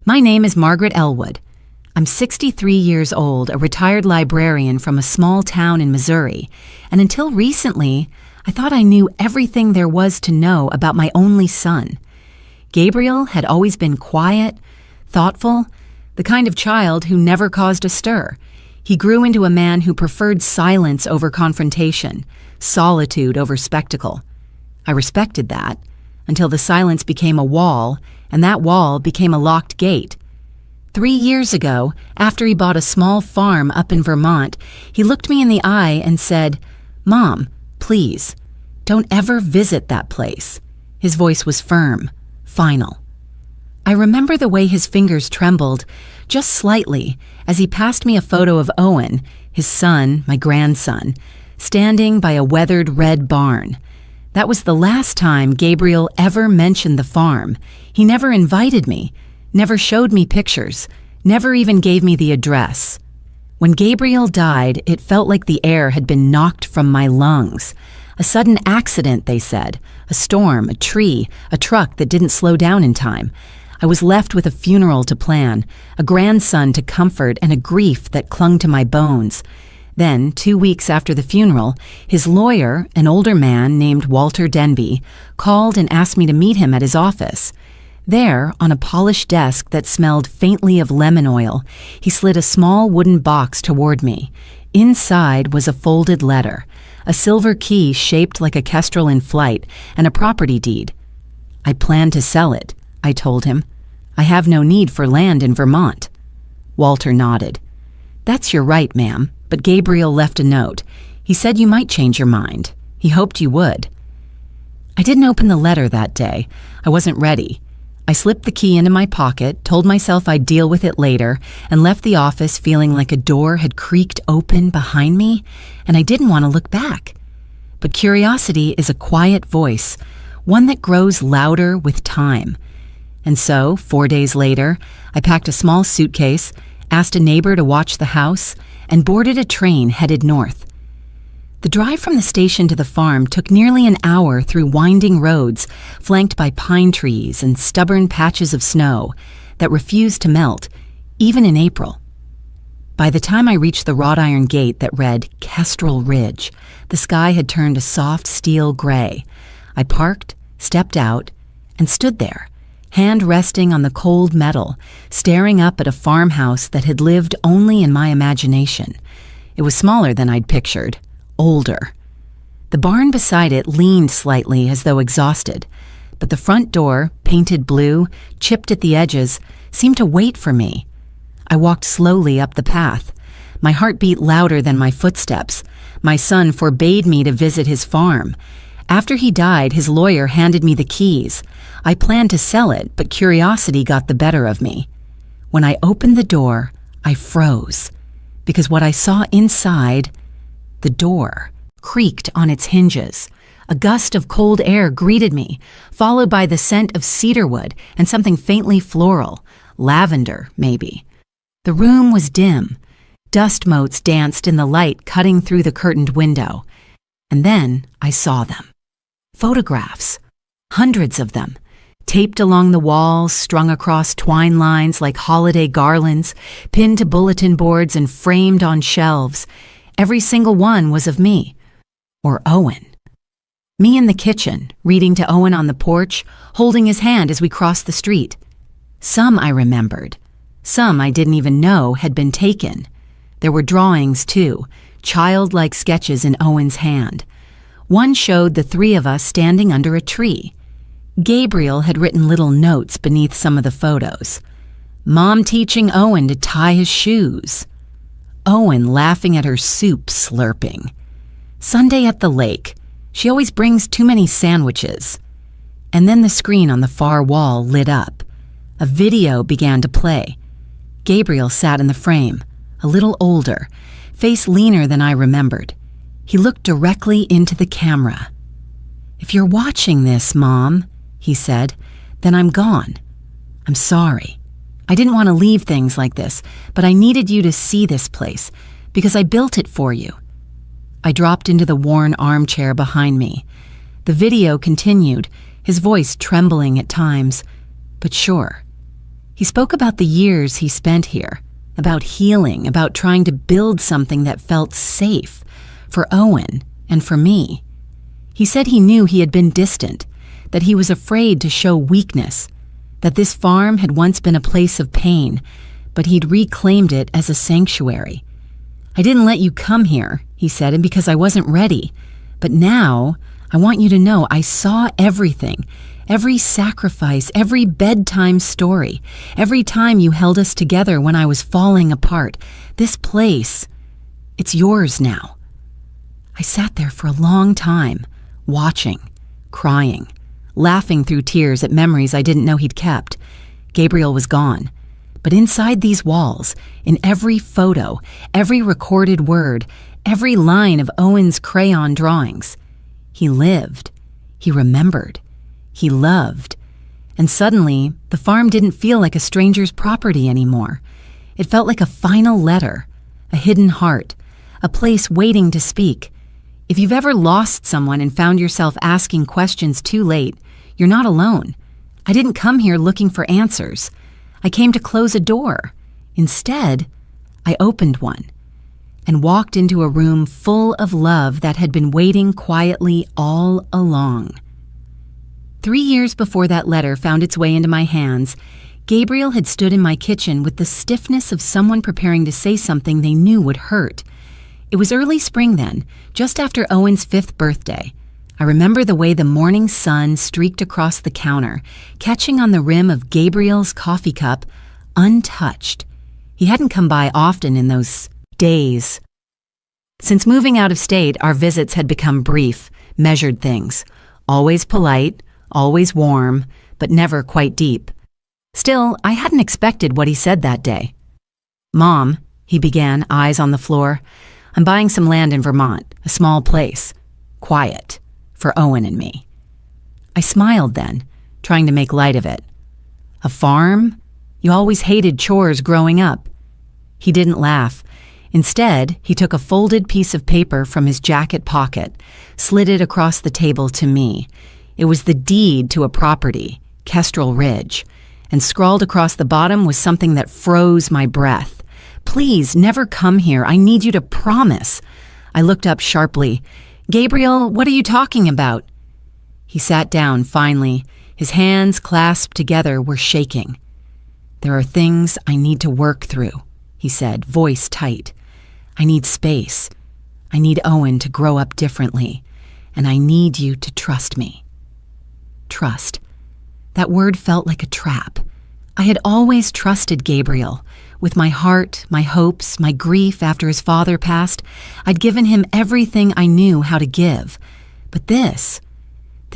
My name is Margaret Elwood. I'm 63 years old, a retired librarian from a small town in Missouri, and until recently, I thought I knew everything there was to know about my only son. Gabriel had always been quiet, thoughtful, the kind of child who never caused a stir. He grew into a man who preferred silence over confrontation, solitude over spectacle. I respected that, until the silence became a wall, and that wall became a locked gate. 3 years ago, after he bought a small farm up in Vermont, he looked me in the eye and said, "Mom, please, don't ever visit that place." His voice was firm, final. I remember the way his fingers trembled, just slightly, as he passed me a photo of Owen, his son, my grandson, standing by a weathered red barn. That was the last time Gabriel ever mentioned the farm. He never invited me, never showed me pictures, never even gave me the address. When Gabriel died, it felt like the air had been knocked from my lungs. A sudden accident, they said. A storm, a tree, a truck that didn't slow down in time. I was left with a funeral to plan, a grandson to comfort, and a grief that clung to my bones. Then, 2 weeks after the funeral, his lawyer, an older man named Walter Denby, called and asked me to meet him at his office. There, on a polished desk that smelled faintly of lemon oil, he slid a small wooden box toward me. Inside was a folded letter, a silver key shaped like a kestrel in flight, and a property deed. "I plan to sell it," I told him. "I have no need for land in Vermont." Walter nodded. "That's your right, ma'am, but Gabriel left a note. He said you might change your mind. He hoped you would." I didn't open the letter that day. I wasn't ready. I slipped the key into my pocket, told myself I'd deal with it later, and left the office feeling like a door had creaked open behind me, and I didn't want to look back. But curiosity is a quiet voice, one that grows louder with time. And so, 4 days later, I packed a small suitcase, asked a neighbor to watch the house, and boarded a train headed north. The drive from the station to the farm took nearly an hour through winding roads flanked by pine trees and stubborn patches of snow that refused to melt, even in April. By the time I reached the wrought iron gate that read Kestrel Ridge, the sky had turned a soft steel gray. I parked, stepped out, and stood there, hand resting on the cold metal, staring up at a farmhouse that had lived only in my imagination. It was smaller than I'd pictured, older. The barn beside it leaned slightly as though exhausted, but the front door, painted blue, chipped at the edges, seemed to wait for me. I walked slowly up the path. My heart beat louder than my footsteps. My son forbade me to visit his farm. After he died, his lawyer handed me the keys. I planned to sell it, but curiosity got the better of me. When I opened the door, I froze, because what I saw inside, the door, creaked on its hinges. A gust of cold air greeted me, followed by the scent of cedarwood and something faintly floral, lavender, maybe. The room was dim. Dust motes danced in the light cutting through the curtained window. And then I saw them. Photographs, hundreds of them, taped along the walls, strung across twine lines like holiday garlands, pinned to bulletin boards and framed on shelves. Every single one was of me, or Owen. Me in the kitchen, reading to Owen on the porch, holding his hand as we crossed the street. Some I remembered. Some I didn't even know had been taken. There were drawings, too, childlike sketches in Owen's hand. One showed the three of us standing under a tree. Gabriel had written little notes beneath some of the photos. Mom teaching Owen to tie his shoes. Owen laughing at her soup slurping. Sunday at the lake. She always brings too many sandwiches. And then the screen on the far wall lit up. A video began to play. Gabriel sat in the frame, a little older, face leaner than I remembered. He looked directly into the camera. "If you're watching this, Mom," he said, "then I'm gone. I'm sorry. I didn't want to leave things like this, but I needed you to see this place, because I built it for you." I dropped into the worn armchair behind me. The video continued, his voice trembling at times, but sure. He spoke about the years he spent here, about healing, about trying to build something that felt safe for Owen and for me. He said he knew he had been distant, that he was afraid to show weakness, that this farm had once been a place of pain, but he'd reclaimed it as a sanctuary. I didn't let you come here, he said, and because I wasn't ready. But now, I want you to know I saw everything, every sacrifice, every bedtime story, every time you held us together when I was falling apart. This place, it's yours now. I sat there for a long time, watching, crying, laughing through tears at memories I didn't know he'd kept. Gabriel was gone. But inside these walls, in every photo, every recorded word, every line of Owen's crayon drawings, he lived, he remembered, he loved. And suddenly, the farm didn't feel like a stranger's property anymore. It felt like a final letter, a hidden heart, a place waiting to speak. If you've ever lost someone and found yourself asking questions too late, you're not alone. I didn't come here looking for answers. I came to close a door. Instead, I opened one and walked into a room full of love that had been waiting quietly all along. 3 years before that letter found its way into my hands, Gabriel had stood in my kitchen with the stiffness of someone preparing to say something they knew would hurt. It was early spring then, just after Owen's 5th birthday. I remember the way the morning sun streaked across the counter, catching on the rim of Gabriel's coffee cup, untouched. He hadn't come by often in those days. Since moving out of state, our visits had become brief, measured things. Always polite, always warm, but never quite deep. Still, I hadn't expected what he said that day. "Mom," he began, eyes on the floor, "I'm buying some land in Vermont, a small place. Quiet. For Owen and me." I smiled then, trying to make light of it. "A farm? You always hated chores growing up." He didn't laugh. Instead, he took a folded piece of paper from his jacket pocket, slid it across the table to me. It was the deed to a property, Kestrel Ridge, and scrawled across the bottom was something that froze my breath. "Please, never come here. I need you to promise." I looked up sharply. "Gabriel, what are you talking about?" He sat down finally. His hands clasped together were shaking. "There are things I need to work through," he said, voice tight. "I need space. I need Owen to grow up differently. And I need you to trust me." Trust. That word felt like a trap. I had always trusted Gabriel. With my heart, my hopes, my grief after his father passed, I'd given him everything I knew how to give. But this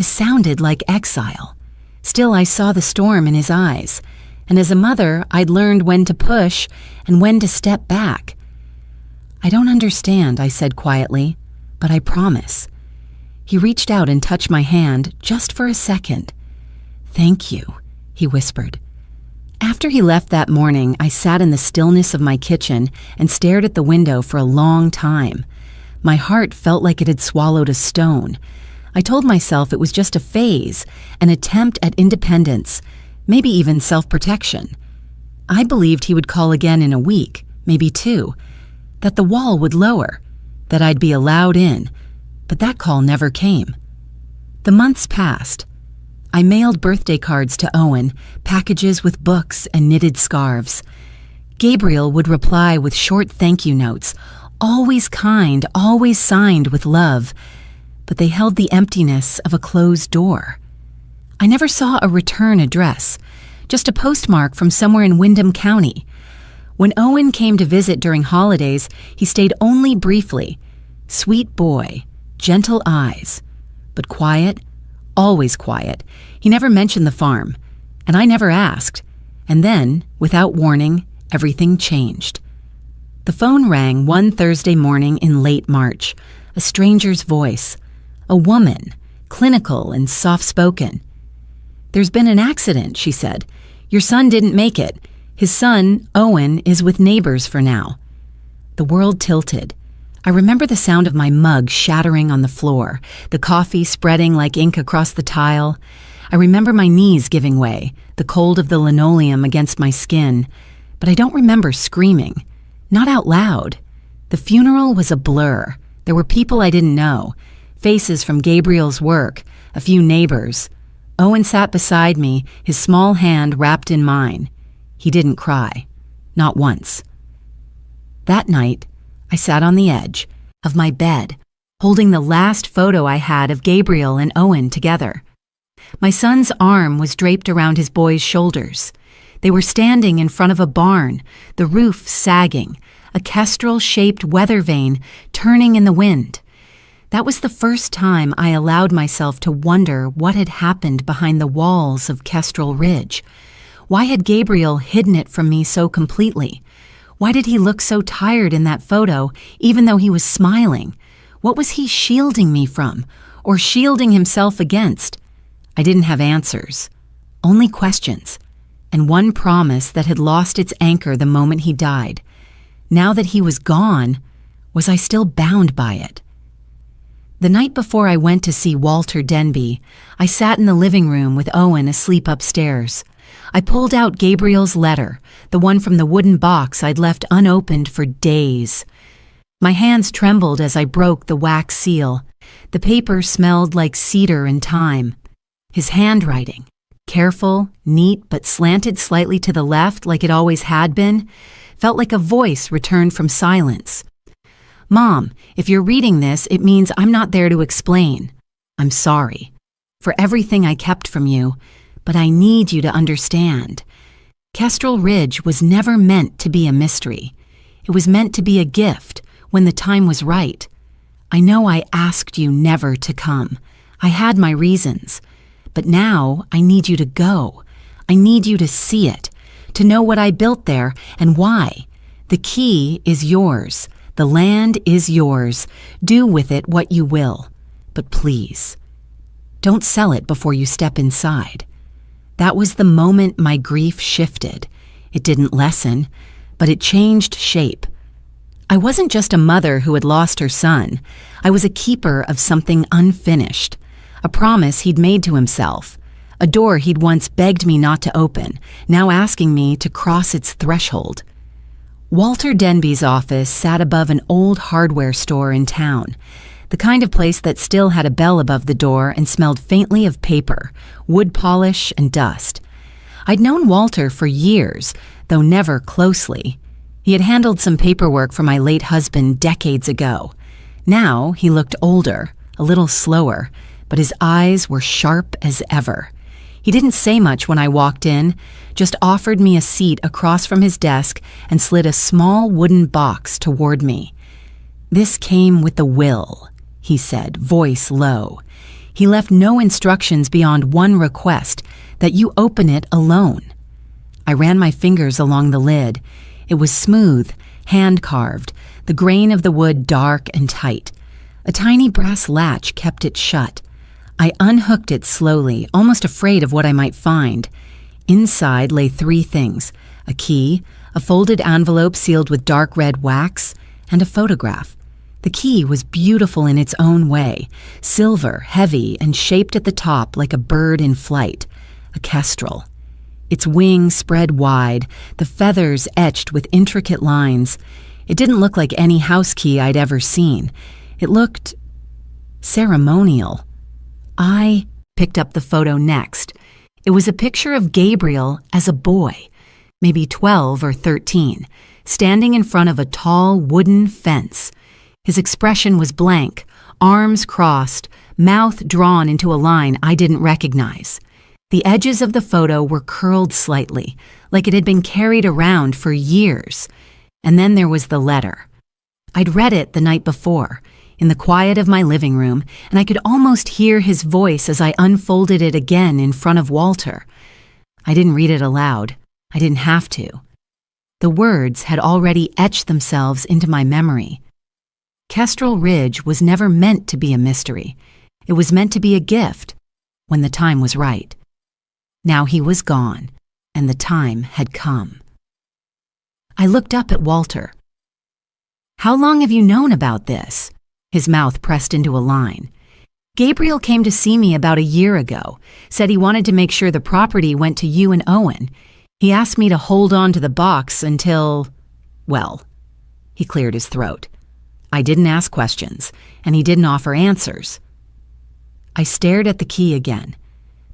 sounded like exile. Still, I saw the storm in his eyes. And as a mother, I'd learned when to push and when to step back. "I don't understand," I said quietly, "but I promise." He reached out and touched my hand just for a second. "Thank you," he whispered. After he left that morning, I sat in the stillness of my kitchen and stared at the window for a long time. My heart felt like it had swallowed a stone. I told myself it was just a phase, an attempt at independence, maybe even self-protection. I believed he would call again in a week, maybe 2, that the wall would lower, that I'd be allowed in, but that call never came. The months passed. I mailed birthday cards to Owen, packages with books and knitted scarves. Gabriel would reply with short thank you notes, always kind, always signed with love, but they held the emptiness of a closed door. I never saw a return address, just a postmark from somewhere in Windham County. When Owen came to visit during holidays, he stayed only briefly. Sweet boy, gentle eyes, but quiet, always quiet. He never mentioned the farm, and I never asked. And then, without warning, everything changed. The phone rang one Thursday morning in late March, a stranger's voice, a woman, clinical and soft-spoken. "There's been an accident," she said. "Your son didn't make it. His son, Owen, is with neighbors for now." The world tilted. I remember the sound of my mug shattering on the floor, the coffee spreading like ink across the tile. I remember my knees giving way, the cold of the linoleum against my skin, but I don't remember screaming. Not out loud. The funeral was a blur. There were people I didn't know, faces from Gabriel's work, a few neighbors. Owen sat beside me, his small hand wrapped in mine. He didn't cry. Not once. That night, I sat on the edge of my bed, holding the last photo I had of Gabriel and Owen together. My son's arm was draped around his boy's shoulders. They were standing in front of a barn, the roof sagging, a kestrel-shaped weather vane turning in the wind. That was the first time I allowed myself to wonder what had happened behind the walls of Kestrel Ridge. Why had Gabriel hidden it from me so completely? Why did he look so tired in that photo, even though he was smiling? What was he shielding me from, or shielding himself against? I didn't have answers, only questions, and one promise that had lost its anchor the moment he died. Now that he was gone, was I still bound by it? The night before I went to see Walter Denby, I sat in the living room with Owen asleep upstairs. I pulled out Gabriel's letter, the one from the wooden box I'd left unopened for days. My hands trembled as I broke the wax seal. The paper smelled like cedar and thyme. His handwriting, careful, neat, but slanted slightly to the left like it always had been, felt like a voice returned from silence. Mom, if you're reading this, it means I'm not there to explain. I'm sorry for everything I kept from you, but I need you to understand. Kestrel Ridge was never meant to be a mystery. It was meant to be a gift when the time was right. I know I asked you never to come. I had my reasons. But now I need you to go. I need you to see it, to know what I built there and why. The key is yours. The land is yours. Do with it what you will. But please, don't sell it before you step inside. That was the moment my grief shifted. It didn't lessen, but it changed shape. I wasn't just a mother who had lost her son. I was a keeper of something unfinished, a promise he'd made to himself, a door he'd once begged me not to open, now asking me to cross its threshold. Walter Denby's office sat above an old hardware store in town, the kind of place that still had a bell above the door and smelled faintly of paper, wood polish, and dust. I'd known Walter for years, though never closely. He had handled some paperwork for my late husband decades ago. Now he looked older, a little slower, but his eyes were sharp as ever. He didn't say much when I walked in, just offered me a seat across from his desk and slid a small wooden box toward me. "This came with the will," he said, voice low. He left no instructions beyond one request, that you open it alone. I ran my fingers along the lid. It was smooth, hand-carved, the grain of the wood dark and tight. A tiny brass latch kept it shut. I unhooked it slowly, almost afraid of what I might find. Inside lay 3 things: a key, a folded envelope sealed with dark red wax, and a photograph. The key was beautiful in its own way, silver, heavy, and shaped at the top like a bird in flight, a kestrel. Its wings spread wide, the feathers etched with intricate lines. It didn't look like any house key I'd ever seen. It looked ceremonial. I picked up the photo next. It was a picture of Gabriel as a boy, maybe 12 or 13, standing in front of a tall wooden fence. His expression was blank, arms crossed, mouth drawn into a line I didn't recognize. The edges of the photo were curled slightly, like it had been carried around for years. And then there was the letter. I'd read it the night before, in the quiet of my living room, and I could almost hear his voice as I unfolded it again in front of Walter. I didn't read it aloud. I didn't have to. The words had already etched themselves into my memory. Kestrel Ridge was never meant to be a mystery. It was meant to be a gift, when the time was right. Now he was gone, and the time had come. I looked up at Walter. "How long have you known about this?" His mouth pressed into a line. Gabriel came to see me about a year ago, said he wanted to make sure the property went to you and Owen. He asked me to hold on to the box until, well, he cleared his throat. I didn't ask questions, and he didn't offer answers. I stared at the key again.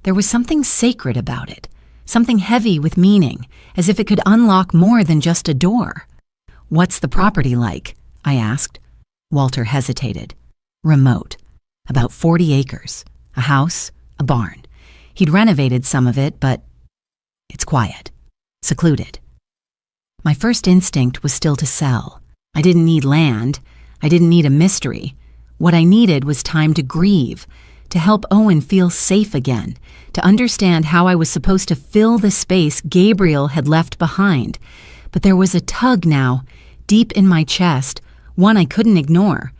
There was something sacred about it, something heavy with meaning, as if it could unlock more than just a door. "What's the property like?" I asked. Walter hesitated. "Remote. About 40 acres. A house, a barn. He'd renovated some of it, but it's quiet. Secluded." My first instinct was still to sell. I didn't need land. I didn't need a mystery. What I needed was time to grieve, to help Owen feel safe again, to understand how I was supposed to fill the space Gabriel had left behind. But there was a tug now, deep in my chest, one I couldn't ignore.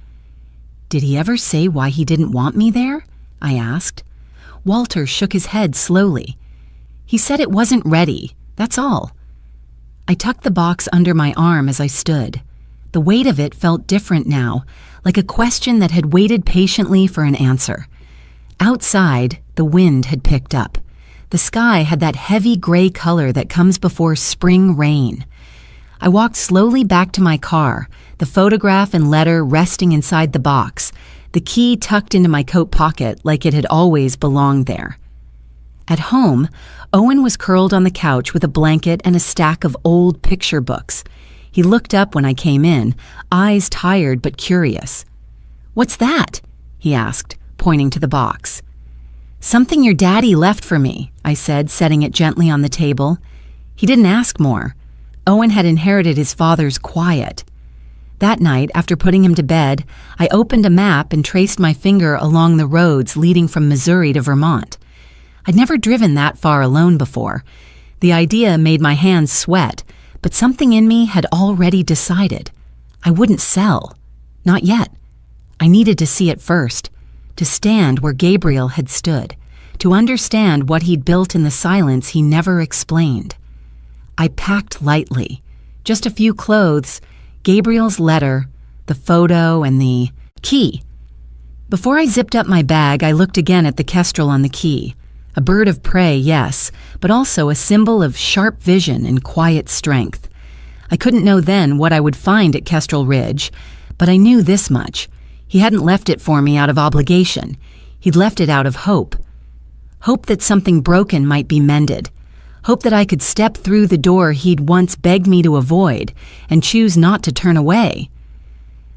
"Did he ever say why he didn't want me there?" I asked. Walter shook his head slowly. "He said it wasn't ready, that's all." I tucked the box under my arm as I stood. The weight of it felt different now, like a question that had waited patiently for an answer. Outside, the wind had picked up. The sky had that heavy gray color that comes before spring rain. I walked slowly back to my car, the photograph and letter resting inside the box, the key tucked into my coat pocket like it had always belonged there. At home, Owen was curled on the couch with a blanket and a stack of old picture books. He looked up when I came in, eyes tired but curious. "What's that?" he asked, pointing to the box. "Something your daddy left for me," I said, setting it gently on the table. He didn't ask more. Owen had inherited his father's quiet. That night, after putting him to bed, I opened a map and traced my finger along the roads leading from Missouri to Vermont. I'd never driven that far alone before. The idea made my hands sweat, but something in me had already decided. I wouldn't sell. Not yet. I needed to see it first, to stand where Gabriel had stood, to understand what he'd built in the silence he never explained. I packed lightly. Just a few clothes, Gabriel's letter, the photo, and the key. Before I zipped up my bag, I looked again at the kestrel on the key. A bird of prey, yes, but also a symbol of sharp vision and quiet strength. I couldn't know then what I would find at Kestrel Ridge, but I knew this much. He hadn't left it for me out of obligation. He'd left it out of hope. Hope that something broken might be mended. Hope that I could step through the door he'd once begged me to avoid and choose not to turn away.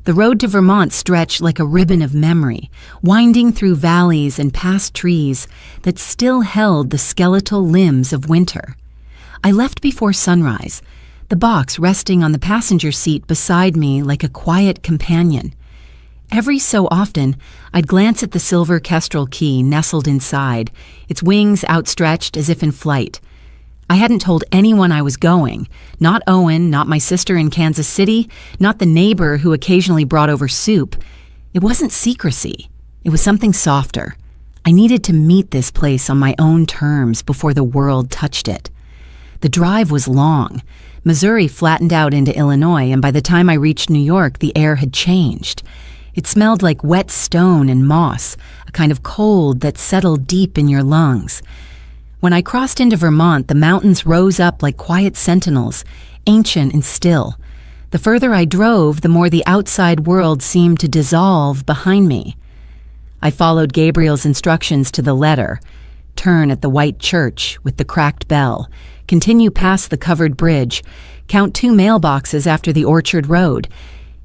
The road to Vermont stretched like a ribbon of memory, winding through valleys and past trees that still held the skeletal limbs of winter. I left before sunrise, the box resting on the passenger seat beside me like a quiet companion. Every so often, I'd glance at the silver kestrel key nestled inside, its wings outstretched as if in flight. I hadn't told anyone I was going, not Owen, not my sister in Kansas City, not the neighbor who occasionally brought over soup. It wasn't secrecy. It was something softer. I needed to meet this place on my own terms before the world touched it. The drive was long. Missouri flattened out into Illinois, and by the time I reached New York, the air had changed. It smelled like wet stone and moss, a kind of cold that settled deep in your lungs. When I crossed into Vermont, the mountains rose up like quiet sentinels, ancient and still. The further I drove, the more the outside world seemed to dissolve behind me. I followed Gabriel's instructions to the letter. Turn at the white church with the cracked bell. Continue past the covered bridge. Count 2 mailboxes after the orchard road.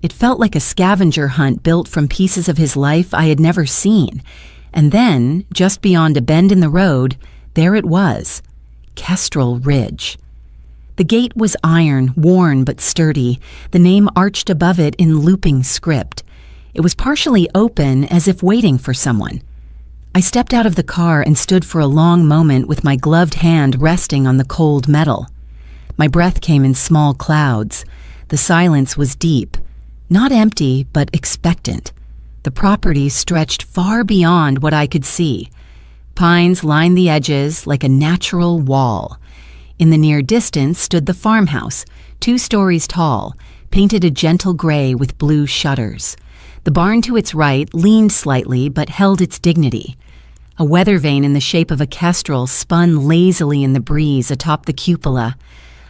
It felt like a scavenger hunt built from pieces of his life I had never seen. And then, just beyond a bend in the road, there it was, Kestrel Ridge. The gate was iron, worn but sturdy, the name arched above it in looping script. It was partially open, as if waiting for someone. I stepped out of the car and stood for a long moment with my gloved hand resting on the cold metal. My breath came in small clouds. The silence was deep, not empty, but expectant. The property stretched far beyond what I could see. Pines lined the edges like a natural wall. In the near distance stood the farmhouse, 2 stories tall, painted a gentle gray with blue shutters. The barn to its right leaned slightly but held its dignity. A weather vane in the shape of a kestrel spun lazily in the breeze atop the cupola.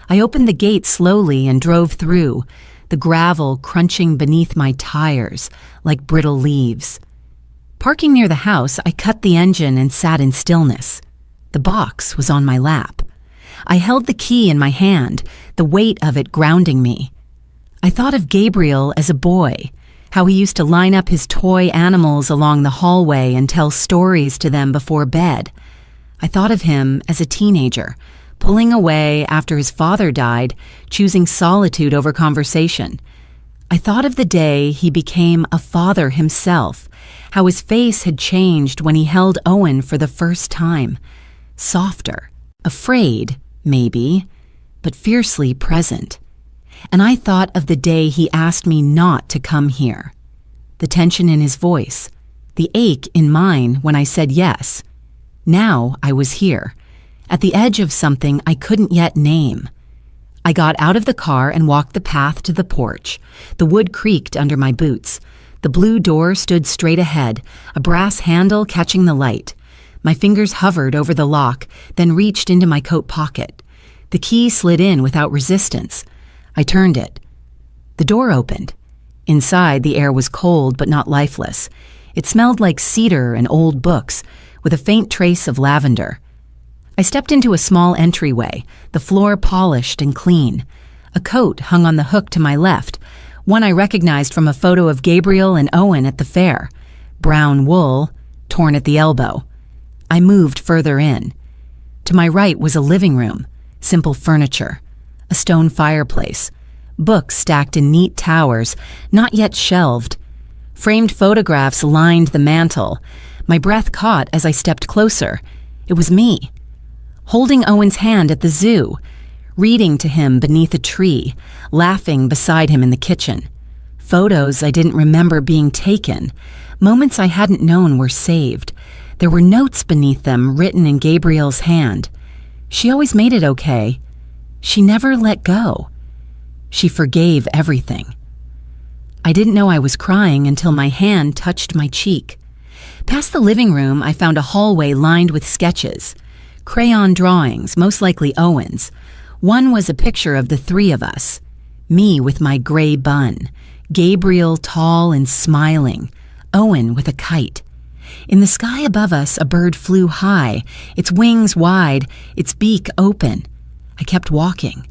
I opened the gate slowly and drove through, the gravel crunching beneath my tires like brittle leaves. Parking near the house, I cut the engine and sat in stillness. The box was on my lap. I held the key in my hand, the weight of it grounding me. I thought of Gabriel as a boy, how he used to line up his toy animals along the hallway and tell stories to them before bed. I thought of him as a teenager, pulling away after his father died, choosing solitude over conversation. I thought of the day he became a father himself, how his face had changed when he held Owen for the first time. Softer, afraid, maybe, but fiercely present. And I thought of the day he asked me not to come here. The tension in his voice, the ache in mine when I said yes. Now I was here, at the edge of something I couldn't yet name. I got out of the car and walked the path to the porch. The wood creaked under my boots. The blue door stood straight ahead, a brass handle catching the light. My fingers hovered over the lock, then reached into my coat pocket. The key slid in without resistance. I turned it. The door opened. Inside, the air was cold but not lifeless. It smelled like cedar and old books, with a faint trace of lavender. I stepped into a small entryway, the floor polished and clean. A coat hung on the hook to my left, one I recognized from a photo of Gabriel and Owen at the fair. Brown wool, torn at the elbow. I moved further in. To my right was a living room, simple furniture, a stone fireplace, books stacked in neat towers, not yet shelved. Framed photographs lined the mantel. My breath caught as I stepped closer. It was me, holding Owen's hand at the zoo, reading to him beneath a tree, laughing beside him in the kitchen. Photos I didn't remember being taken, moments I hadn't known were saved. There were notes beneath them written in Gabriel's hand. She always made it okay. She never let go. She forgave everything. I didn't know I was crying until my hand touched my cheek. Past the living room, I found a hallway lined with sketches. Crayon drawings, most likely Owen's. One was a picture of the three of us. Me with my gray bun. Gabriel tall and smiling. Owen with a kite. In the sky above us, a bird flew high, its wings wide, its beak open. I kept walking.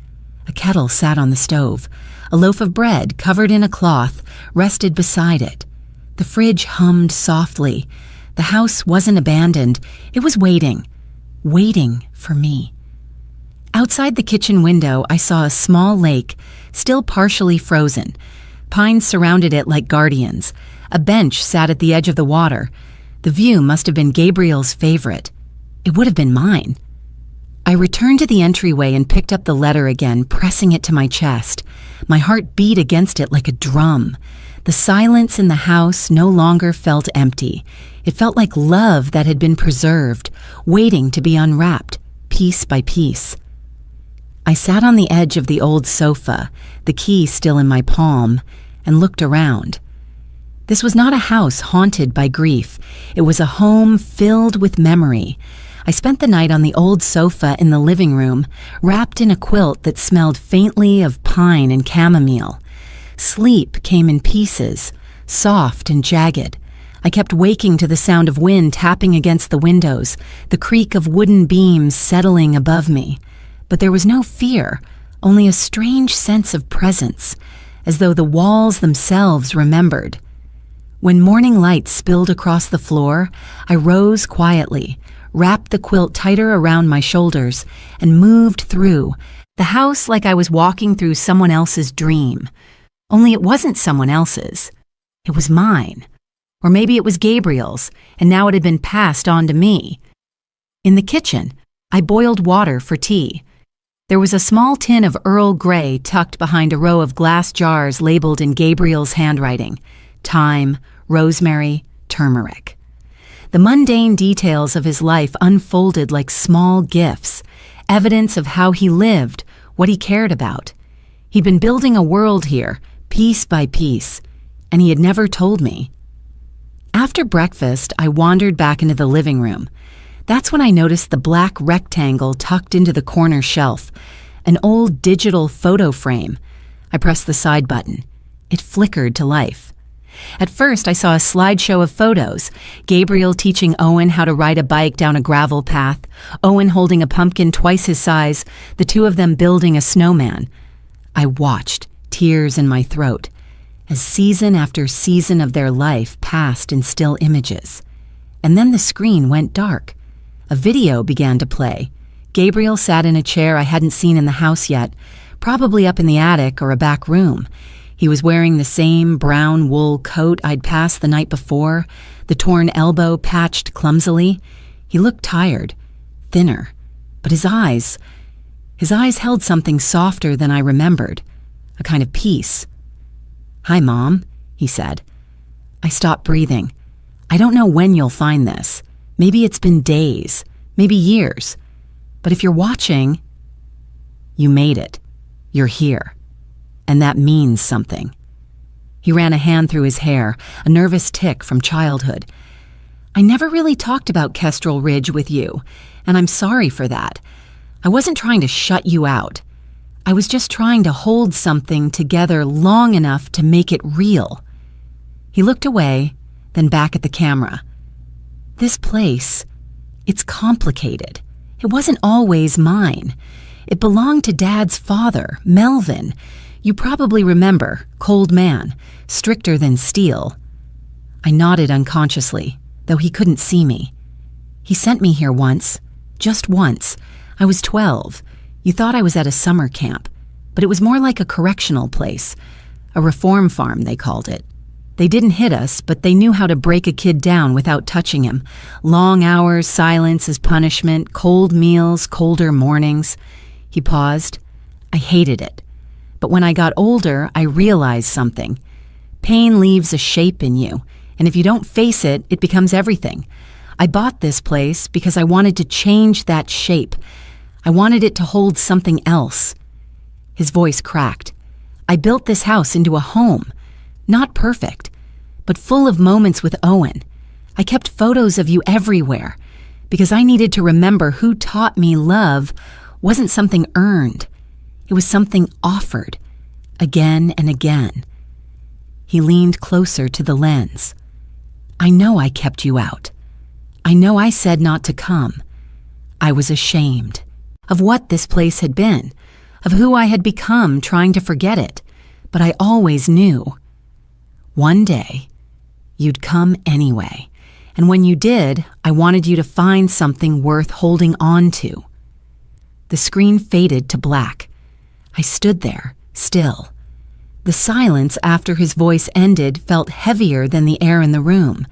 A kettle sat on the stove. A loaf of bread, covered in a cloth, rested beside it. The fridge hummed softly. The house wasn't abandoned. It was waiting for me. Outside the kitchen window, I saw a small lake, still partially frozen. Pines surrounded it like guardians. A bench sat at the edge of the water. The view must have been Gabriel's favorite. It would have been mine. I returned to the entryway and picked up the letter again, pressing it to my chest. My heart beat against it like a drum. The silence in the house no longer felt empty. It felt like love that had been preserved, waiting to be unwrapped, piece by piece. I sat on the edge of the old sofa, the key still in my palm, and looked around. This was not a house haunted by grief. It was a home filled with memory. I spent the night on the old sofa in the living room, wrapped in a quilt that smelled faintly of pine and chamomile. Sleep came in pieces, soft and jagged. I kept waking to the sound of wind tapping against the windows, the creak of wooden beams settling above me. But there was no fear, only a strange sense of presence, as though the walls themselves remembered. When morning light spilled across the floor, I rose quietly, wrapped the quilt tighter around my shoulders, and moved through the house like I was walking through someone else's dream. Only it wasn't someone else's. It was mine. Or maybe it was Gabriel's, and now it had been passed on to me. In the kitchen, I boiled water for tea. There was a small tin of Earl Grey tucked behind a row of glass jars labeled in Gabriel's handwriting: thyme, rosemary, turmeric. The mundane details of his life unfolded like small gifts, evidence of how he lived, what he cared about. He'd been building a world here, piece by piece. and he had never told me. After breakfast, I wandered back into the living room. That's when I noticed the black rectangle tucked into the corner shelf, an old digital photo frame. I pressed the side button. It flickered to life. At first, I saw a slideshow of photos. Gabriel teaching Owen how to ride a bike down a gravel path, Owen holding a pumpkin twice his size, the two of them building a snowman. I watched, tears in my throat, as season after season of their life passed in still images. And then the screen went dark. A video began to play. Gabriel sat in a chair I hadn't seen in the house yet, probably up in the attic or a back room. He was wearing the same brown wool coat I'd passed the night before, the torn elbow patched clumsily. He looked tired, thinner, but his eyes held something softer than I remembered, a kind of peace. "Hi, Mom," he said. I stopped breathing. "I don't know when you'll find this. Maybe it's been days, maybe years. But if you're watching, you made it. You're here. And that means something." He ran a hand through his hair, a nervous tic from childhood. "I never really talked about Kestrel Ridge with you, and I'm sorry for that. I wasn't trying to shut you out. I was just trying to hold something together long enough to make it real." He looked away, then back at the camera. "This place, it's complicated. It wasn't always mine. It belonged to Dad's father, Melvin. You probably remember, cold man, stricter than steel." I nodded unconsciously, though he couldn't see me. "He sent me here once, just once. I was 12. You thought I was at a summer camp, but it was more like a correctional place. A reform farm, they called it. They didn't hit us, but they knew how to break a kid down without touching him. Long hours, silence as punishment, cold meals, colder mornings." He paused. "I hated it. But when I got older, I realized something. Pain leaves a shape in you, and if you don't face it, it becomes everything. I bought this place because I wanted to change that shape. I wanted it to hold something else." His voice cracked. "I built this house into a home. Not perfect, but full of moments with Owen. I kept photos of you everywhere, because I needed to remember who taught me love wasn't something earned. It was something offered, again and again." He leaned closer to the lens. "I know I kept you out. I know I said not to come. I was ashamed of what this place had been, of who I had become trying to forget it, but I always knew. One day, you'd come anyway, and when you did, I wanted you to find something worth holding on to." The screen faded to black. I stood there, still. The silence after his voice ended felt heavier than the air in the room,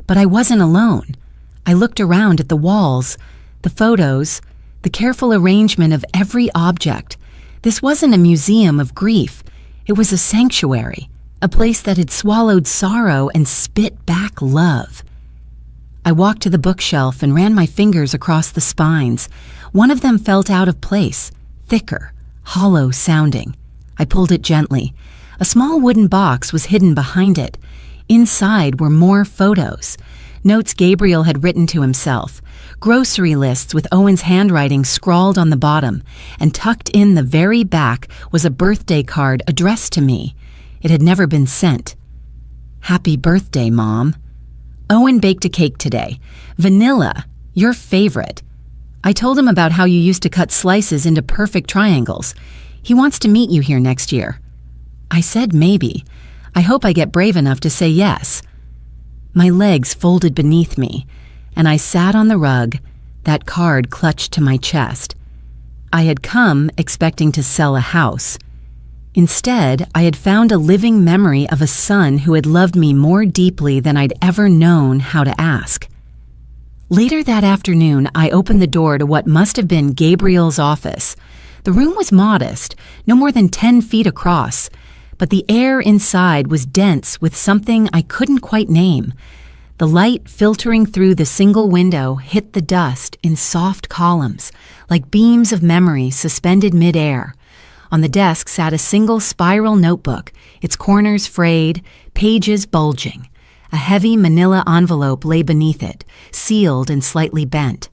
but I wasn't alone. I looked around at the walls, the photos, the careful arrangement of every object. This wasn't a museum of grief. It was a sanctuary, a place that had swallowed sorrow and spit back love. I walked to the bookshelf and ran my fingers across the spines. One of them felt out of place, thicker, hollow sounding. I pulled it gently. A small wooden box was hidden behind it. Inside were more photos. Notes Gabriel had written to himself. Grocery lists with Owen's handwriting scrawled on the bottom, and tucked in the very back was a birthday card addressed to me. It had never been sent. "Happy birthday, Mom. Owen baked a cake today. Vanilla, your favorite. I told him about how you used to cut slices into perfect triangles. He wants to meet you here next year." I said maybe. I hope I get brave enough to say yes. My legs folded beneath me, and I sat on the rug, that card clutched to my chest. I had come expecting to sell a house. Instead, I had found a living memory of a son who had loved me more deeply than I'd ever known how to ask. Later that afternoon, I opened the door to what must have been Gabriel's office. The room was modest, no more than 10 feet across, but the air inside was dense with something I couldn't quite name. The light filtering through the single window hit the dust in soft columns, like beams of memory suspended midair. On the desk sat a single spiral notebook, its corners frayed, pages bulging. A heavy manila envelope lay beneath it, sealed and slightly bent.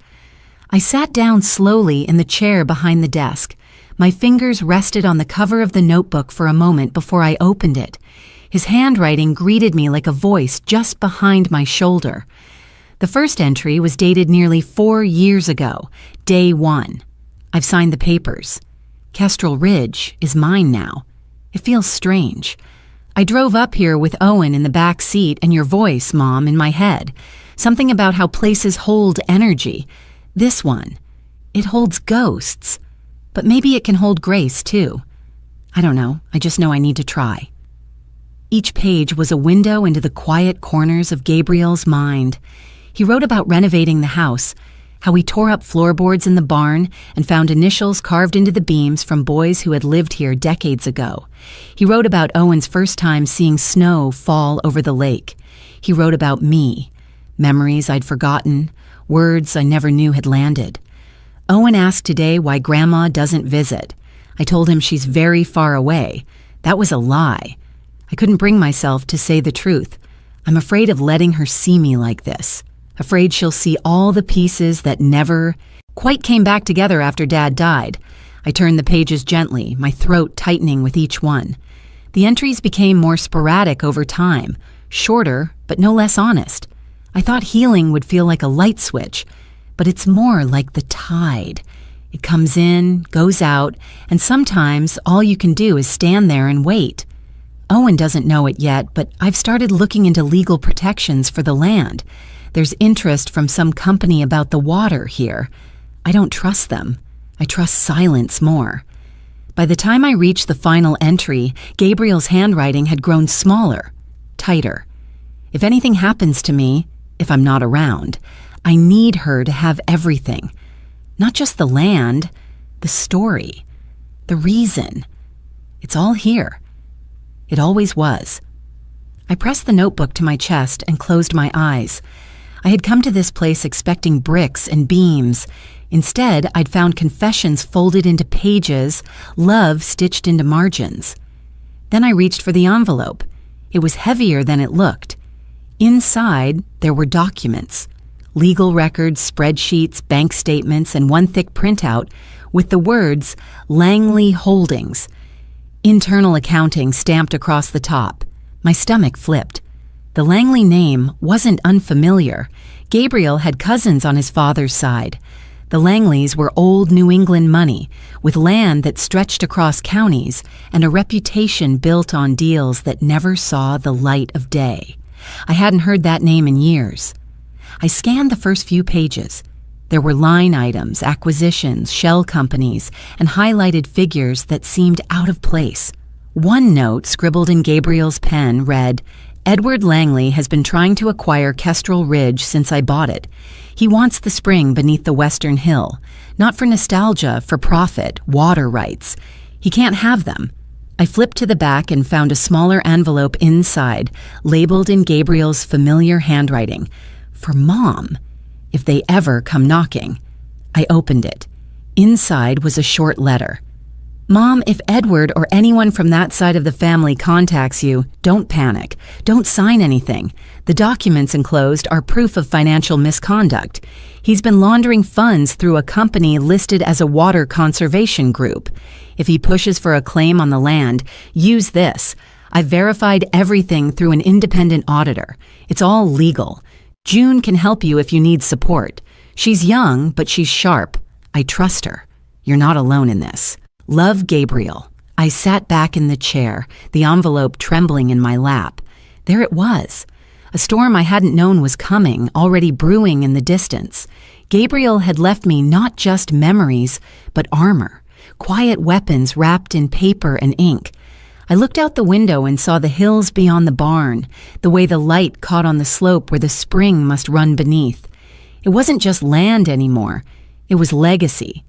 I sat down slowly in the chair behind the desk. My fingers rested on the cover of the notebook for a moment before I opened it. His handwriting greeted me like a voice just behind my shoulder. The first entry was dated nearly 4 years ago, day 1. I've signed the papers. Kestrel Ridge is mine now. It feels strange. I drove up here with Owen in the back seat and your voice, Mom, in my head. Something about how places hold energy. This one, it holds ghosts. But maybe it can hold grace, too. I don't know. I just know I need to try. Each page was a window into the quiet corners of Gabriel's mind. He wrote about renovating the house, how he tore up floorboards in the barn and found initials carved into the beams from boys who had lived here decades ago. He wrote about Owen's first time seeing snow fall over the lake. He wrote about me, memories I'd forgotten, words I never knew had landed. Owen asked today why Grandma doesn't visit. I told him she's very far away. That was a lie. I couldn't bring myself to say the truth. I'm afraid of letting her see me like this. Afraid she'll see all the pieces that never quite came back together after Dad died. I turned the pages gently, my throat tightening with each one. The entries became more sporadic over time, shorter but no less honest. I thought healing would feel like a light switch, but it's more like the tide. It comes in, goes out, and sometimes all you can do is stand there and wait. Owen doesn't know it yet, but I've started looking into legal protections for the land. There's interest from some company about the water here. I don't trust them. I trust silence more. By the time I reached the final entry, Gabriel's handwriting had grown smaller, tighter. If anything happens to me, if I'm not around, I need her to have everything. Not just the land, the story, the reason. It's all here. It always was. I pressed the notebook to my chest and closed my eyes. I had come to this place expecting bricks and beams. Instead, I'd found confessions folded into pages, love stitched into margins. Then I reached for the envelope. It was heavier than it looked. Inside, there were documents. Legal records, spreadsheets, bank statements, and one thick printout with the words Langley Holdings. Internal accounting stamped across the top. My stomach flipped. The Langley name wasn't unfamiliar. Gabriel had cousins on his father's side. The Langleys were old New England money, with land that stretched across counties and a reputation built on deals that never saw the light of day. I hadn't heard that name in years. I scanned the first few pages. There were line items, acquisitions, shell companies, and highlighted figures that seemed out of place. One note, scribbled in Gabriel's pen, read, Edward Langley has been trying to acquire Kestrel Ridge since I bought it. He wants the spring beneath the western hill. Not for nostalgia, for profit, water rights. He can't have them. I flipped to the back and found a smaller envelope inside, labeled in Gabriel's familiar handwriting. For Mom, if they ever come knocking. I opened it. Inside was a short letter. Mom, if Edward or anyone from that side of the family contacts you, don't panic. Don't sign anything. The documents enclosed are proof of financial misconduct. He's been laundering funds through a company listed as a water conservation group. If he pushes for a claim on the land, use this. I've verified everything through an independent auditor. It's all legal. June can help you if you need support. She's young, but she's sharp. I trust her. You're not alone in this. Love, Gabriel. I sat back in the chair, the envelope trembling in my lap. There it was. A storm I hadn't known was coming, already brewing in the distance. Gabriel had left me not just memories, but armor. Quiet weapons wrapped in paper and ink. I looked out the window and saw the hills beyond the barn, the way the light caught on the slope where the spring must run beneath. It wasn't just land anymore. It was legacy.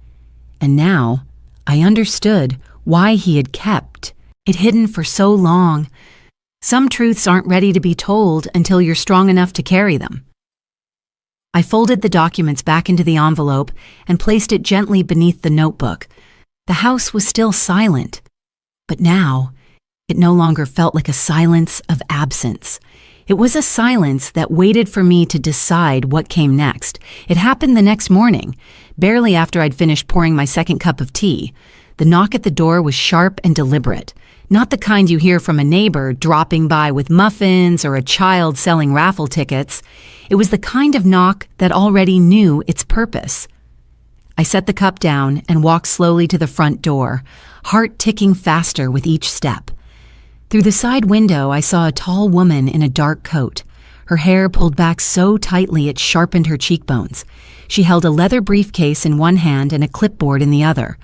And now, I understood why he had kept it hidden for so long. Some truths aren't ready to be told until you're strong enough to carry them. I folded the documents back into the envelope and placed it gently beneath the notebook. The house was still silent, but now it no longer felt like a silence of absence. It was a silence that waited for me to decide what came next. It happened the next morning, barely after I'd finished pouring my second cup of tea. The knock at the door was sharp and deliberate, not the kind you hear from a neighbor dropping by with muffins or a child selling raffle tickets. It was the kind of knock that already knew its purpose. I set the cup down and walked slowly to the front door, heart ticking faster with each step. Through the side window, I saw a tall woman in a dark coat. Her hair pulled back so tightly it sharpened her cheekbones. She held a leather briefcase in one hand and a clipboard in the other.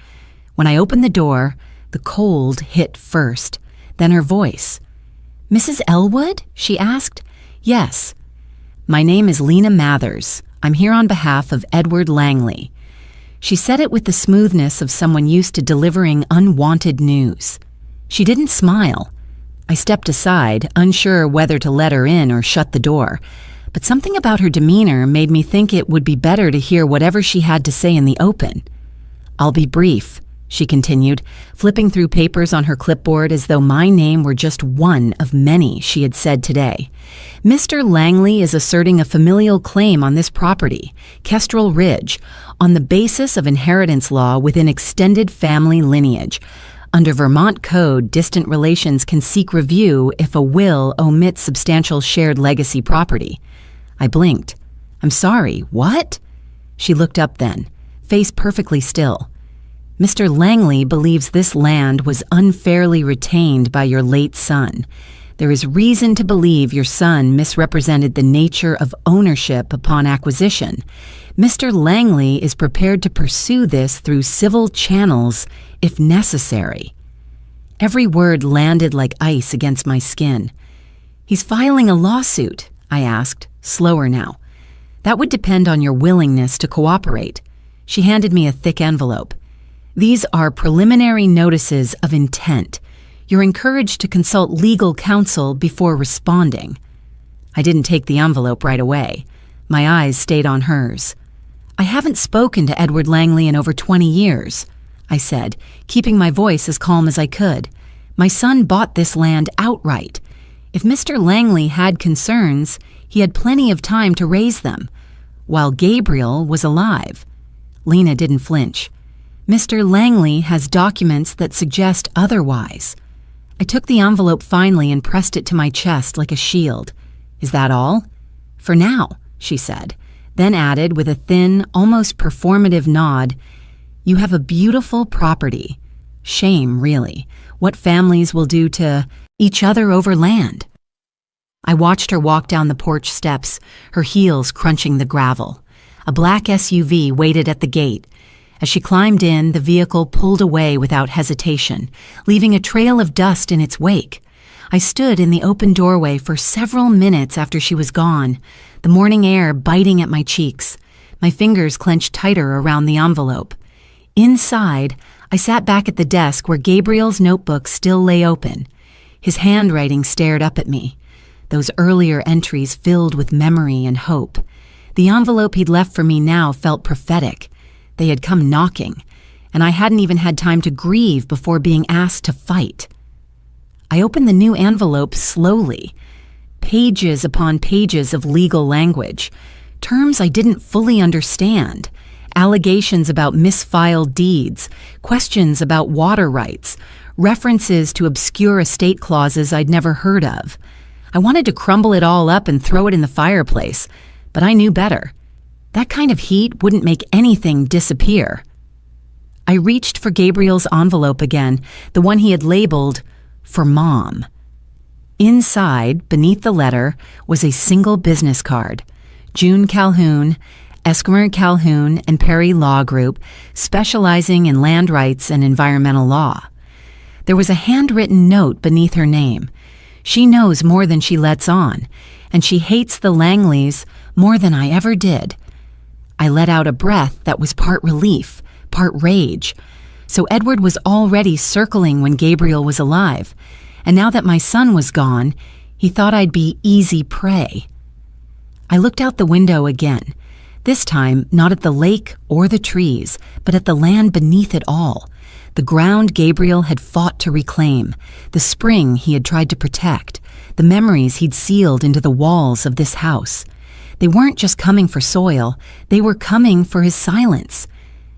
When I opened the door, the cold hit first, then her voice. "Mrs. Elwood?" she asked. "Yes. My name is Lena Mathers. I'm here on behalf of Edward Langley." She said it with the smoothness of someone used to delivering unwanted news. She didn't smile. I stepped aside, unsure whether to let her in or shut the door, but something about her demeanor made me think it would be better to hear whatever she had to say in the open. "I'll be brief," she continued, flipping through papers on her clipboard as though my name were just one of many she had said today. "Mr. Langley is asserting a familial claim on this property, Kestrel Ridge, on the basis of inheritance law within extended family lineage. Under Vermont Code, distant relations can seek review if a will omits substantial shared legacy property." I blinked. "I'm sorry, what?" She looked up then, face perfectly still. "Mr. Langley believes this land was unfairly retained by your late son. There is reason to believe your son misrepresented the nature of ownership upon acquisition. Mr. Langley is prepared to pursue this through civil channels if necessary." Every word landed like ice against my skin. "He's filing a lawsuit?" I asked, slower now. "That would depend on your willingness to cooperate." She handed me a thick envelope. "These are preliminary notices of intent. You're encouraged to consult legal counsel before responding." I didn't take the envelope right away. My eyes stayed on hers. "I haven't spoken to Edward Langley in over 20 years, I said, keeping my voice as calm as I could. "My son bought this land outright. If Mr. Langley had concerns, he had plenty of time to raise them, while Gabriel was alive." Lena didn't flinch. "Mr. Langley has documents that suggest otherwise." I took the envelope finally and pressed it to my chest like a shield. "Is that all?" "For now," she said, then added with a thin, almost performative nod, "You have a beautiful property. Shame, really, what families will do to each other over land." I watched her walk down the porch steps, her heels crunching the gravel. A black SUV waited at the gate. As she climbed in, the vehicle pulled away without hesitation, leaving a trail of dust in its wake. I stood in the open doorway for several minutes after she was gone, the morning air biting at my cheeks. My fingers clenched tighter around the envelope. Inside, I sat back at the desk where Gabriel's notebook still lay open. His handwriting stared up at me, those earlier entries filled with memory and hope. The envelope he'd left for me now felt prophetic. They had come knocking, and I hadn't even had time to grieve before being asked to fight. I opened the new envelope slowly. Pages upon pages of legal language, terms I didn't fully understand, allegations about misfiled deeds, questions about water rights, references to obscure estate clauses I'd never heard of. I wanted to crumble it all up and throw it in the fireplace, but I knew better. That kind of heat wouldn't make anything disappear. I reached for Gabriel's envelope again, the one he had labeled, "For Mom." Inside, beneath the letter, was a single business card. June Calhoun, Esquimalt Calhoun and Perry Law Group, specializing in land rights and environmental law. There was a handwritten note beneath her name. She knows more than she lets on, and she hates the Langleys more than I ever did. I let out a breath that was part relief, part rage. So Edward was already circling when Gabriel was alive, and now that my son was gone, he thought I'd be easy prey. I looked out the window again, this time not at the lake or the trees, but at the land beneath it all. The ground Gabriel had fought to reclaim, the spring he had tried to protect, the memories he'd sealed into the walls of this house. They weren't just coming for soil, they were coming for his silence.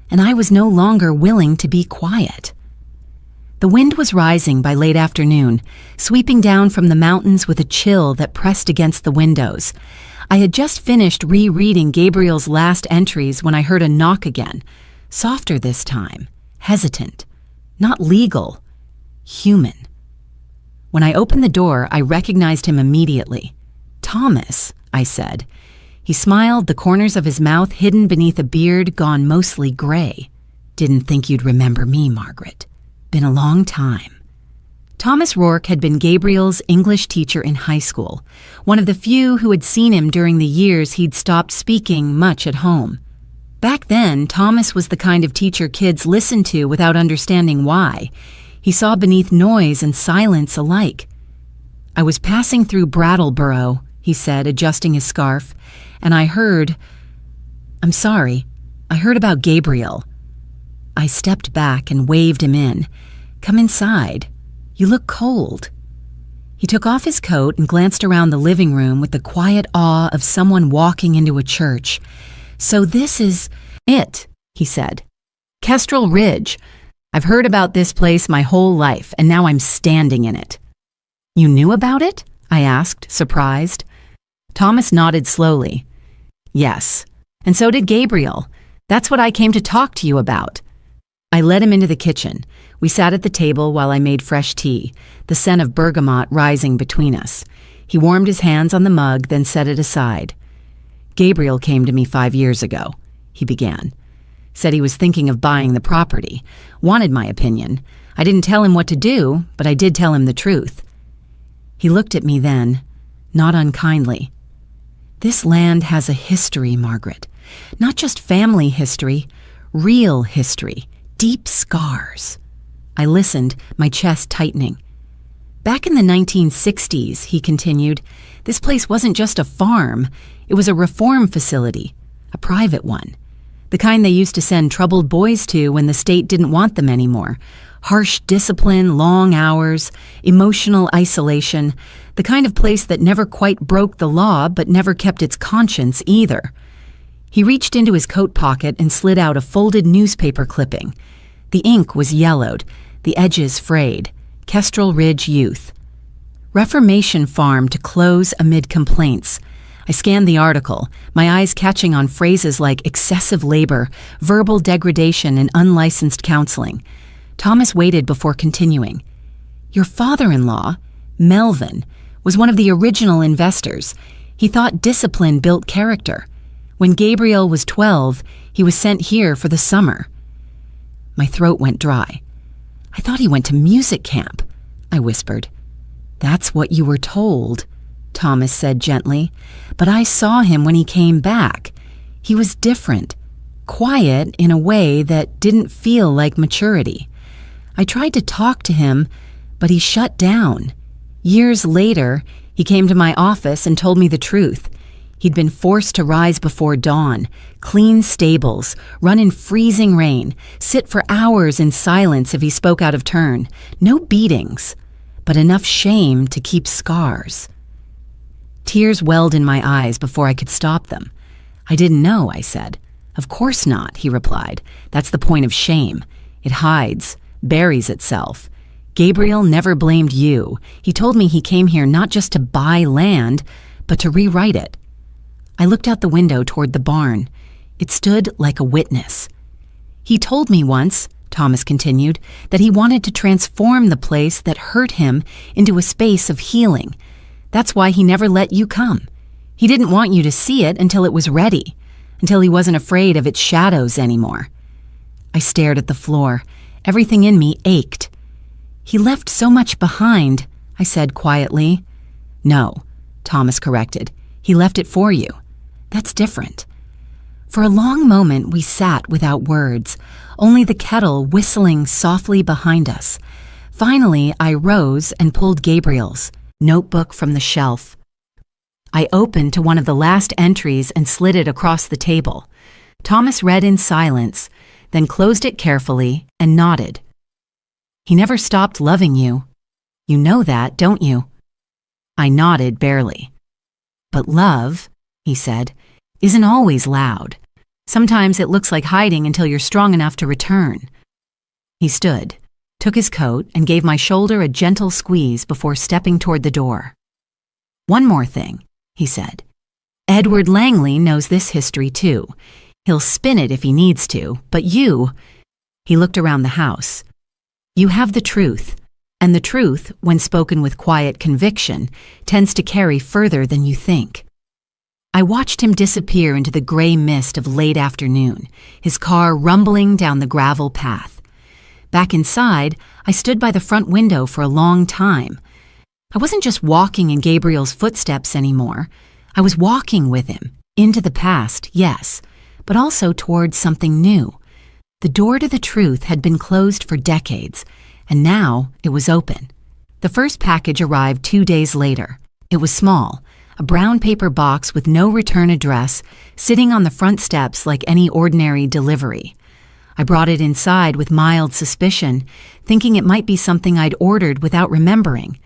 And I was no longer willing to be quiet. The wind was rising by late afternoon, sweeping down from the mountains with a chill that pressed against the windows. I had just finished rereading Gabriel's last entries when I heard a knock again, softer this time, hesitant, not legal, human. When I opened the door, I recognized him immediately. "Thomas," I said. He smiled, the corners of his mouth hidden beneath a beard gone mostly gray. "Didn't think you'd remember me, Margaret. Been a long time." Thomas Rourke had been Gabriel's English teacher in high school, one of the few who had seen him during the years he'd stopped speaking much at home. Back then, Thomas was the kind of teacher kids listened to without understanding why. He saw beneath noise and silence alike. "I was passing through Brattleboro," he said, adjusting his scarf, "and I heard... I'm sorry, I heard about Gabriel." I stepped back and waved him in. "Come inside. You look cold." He took off his coat and glanced around the living room with the quiet awe of someone walking into a church. "So this is it," he said. "Kestrel Ridge. I've heard about this place my whole life, and now I'm standing in it." "You knew about it?" I asked, surprised. Thomas nodded slowly. "Yes, and so did Gabriel. That's what I came to talk to you about." I led him into the kitchen. We sat at the table while I made fresh tea, the scent of bergamot rising between us. He warmed his hands on the mug, then set it aside. "Gabriel came to me 5 years ago," he began. "Said he was thinking of buying the property, wanted my opinion. I didn't tell him what to do, but I did tell him the truth." He looked at me then, not unkindly. "This land has a history, Margaret. Not just family history, real history, deep scars." I listened, my chest tightening. "Back in the 1960s, he continued, this place wasn't just a farm. It was a reform facility, a private one. The kind they used to send troubled boys to when the state didn't want them anymore. Harsh discipline, long hours, emotional isolation, the kind of place that never quite broke the law but never kept its conscience either." He reached into his coat pocket and slid out a folded newspaper clipping. The ink was yellowed, the edges frayed. Kestrel Ridge Youth. Reformation Farm to close amid complaints. I scanned the article, my eyes catching on phrases like excessive labor, verbal degradation, and unlicensed counseling. Thomas waited before continuing. "Your father-in-law, Melvin, was one of the original investors. He thought discipline built character. When Gabriel was 12, he was sent here for the summer." My throat went dry. "I thought he went to music camp," I whispered. "That's what you were told," Thomas said gently. "But I saw him when he came back. He was different, quiet in a way that didn't feel like maturity. I tried to talk to him, but he shut down. Years later, he came to my office and told me the truth. He'd been forced to rise before dawn, clean stables, run in freezing rain, sit for hours in silence if he spoke out of turn. No beatings, but enough shame to keep scars." Tears welled in my eyes before I could stop them. "I didn't know," I said. "Of course not," he replied. "That's the point of shame. It hides, buries itself. Gabriel never blamed you. He told me he came here not just to buy land, but to rewrite it." I looked out the window toward the barn. It stood like a witness. "He told me once," Thomas continued, "that he wanted to transform the place that hurt him into a space of healing. That's why he never let you come. He didn't want you to see it until it was ready, until he wasn't afraid of its shadows anymore." I stared at the floor. Everything in me ached. "He left so much behind," I said quietly. "No," Thomas corrected. "He left it for you. That's different." For a long moment we sat without words, only the kettle whistling softly behind us. Finally, I rose and pulled Gabriel's notebook from the shelf. I opened to one of the last entries and slid it across the table. Thomas read in silence, then closed it carefully and nodded. He never stopped loving you. You know that, don't you?" I nodded barely. "But love," he said, "isn't always loud. Sometimes it looks like hiding until you're strong enough to return." He stood, took his coat, and gave my shoulder a gentle squeeze before stepping toward the door. "One more thing," he said. "Edward Langley knows this history too. He'll spin it if he needs to, but you—" He looked around the house. "You have the truth, and the truth, when spoken with quiet conviction, tends to carry further than you think." I watched him disappear into the gray mist of late afternoon, his car rumbling down the gravel path. Back inside, I stood by the front window for a long time. I wasn't just walking in Gabriel's footsteps anymore. I was walking with him, into the past, yes, but also towards something new. The door to the truth had been closed for decades, and now it was open. The first package arrived 2 days later. It was small, a brown paper box with no return address, sitting on the front steps like any ordinary delivery. I brought it inside with mild suspicion, thinking it might be something I'd ordered without remembering.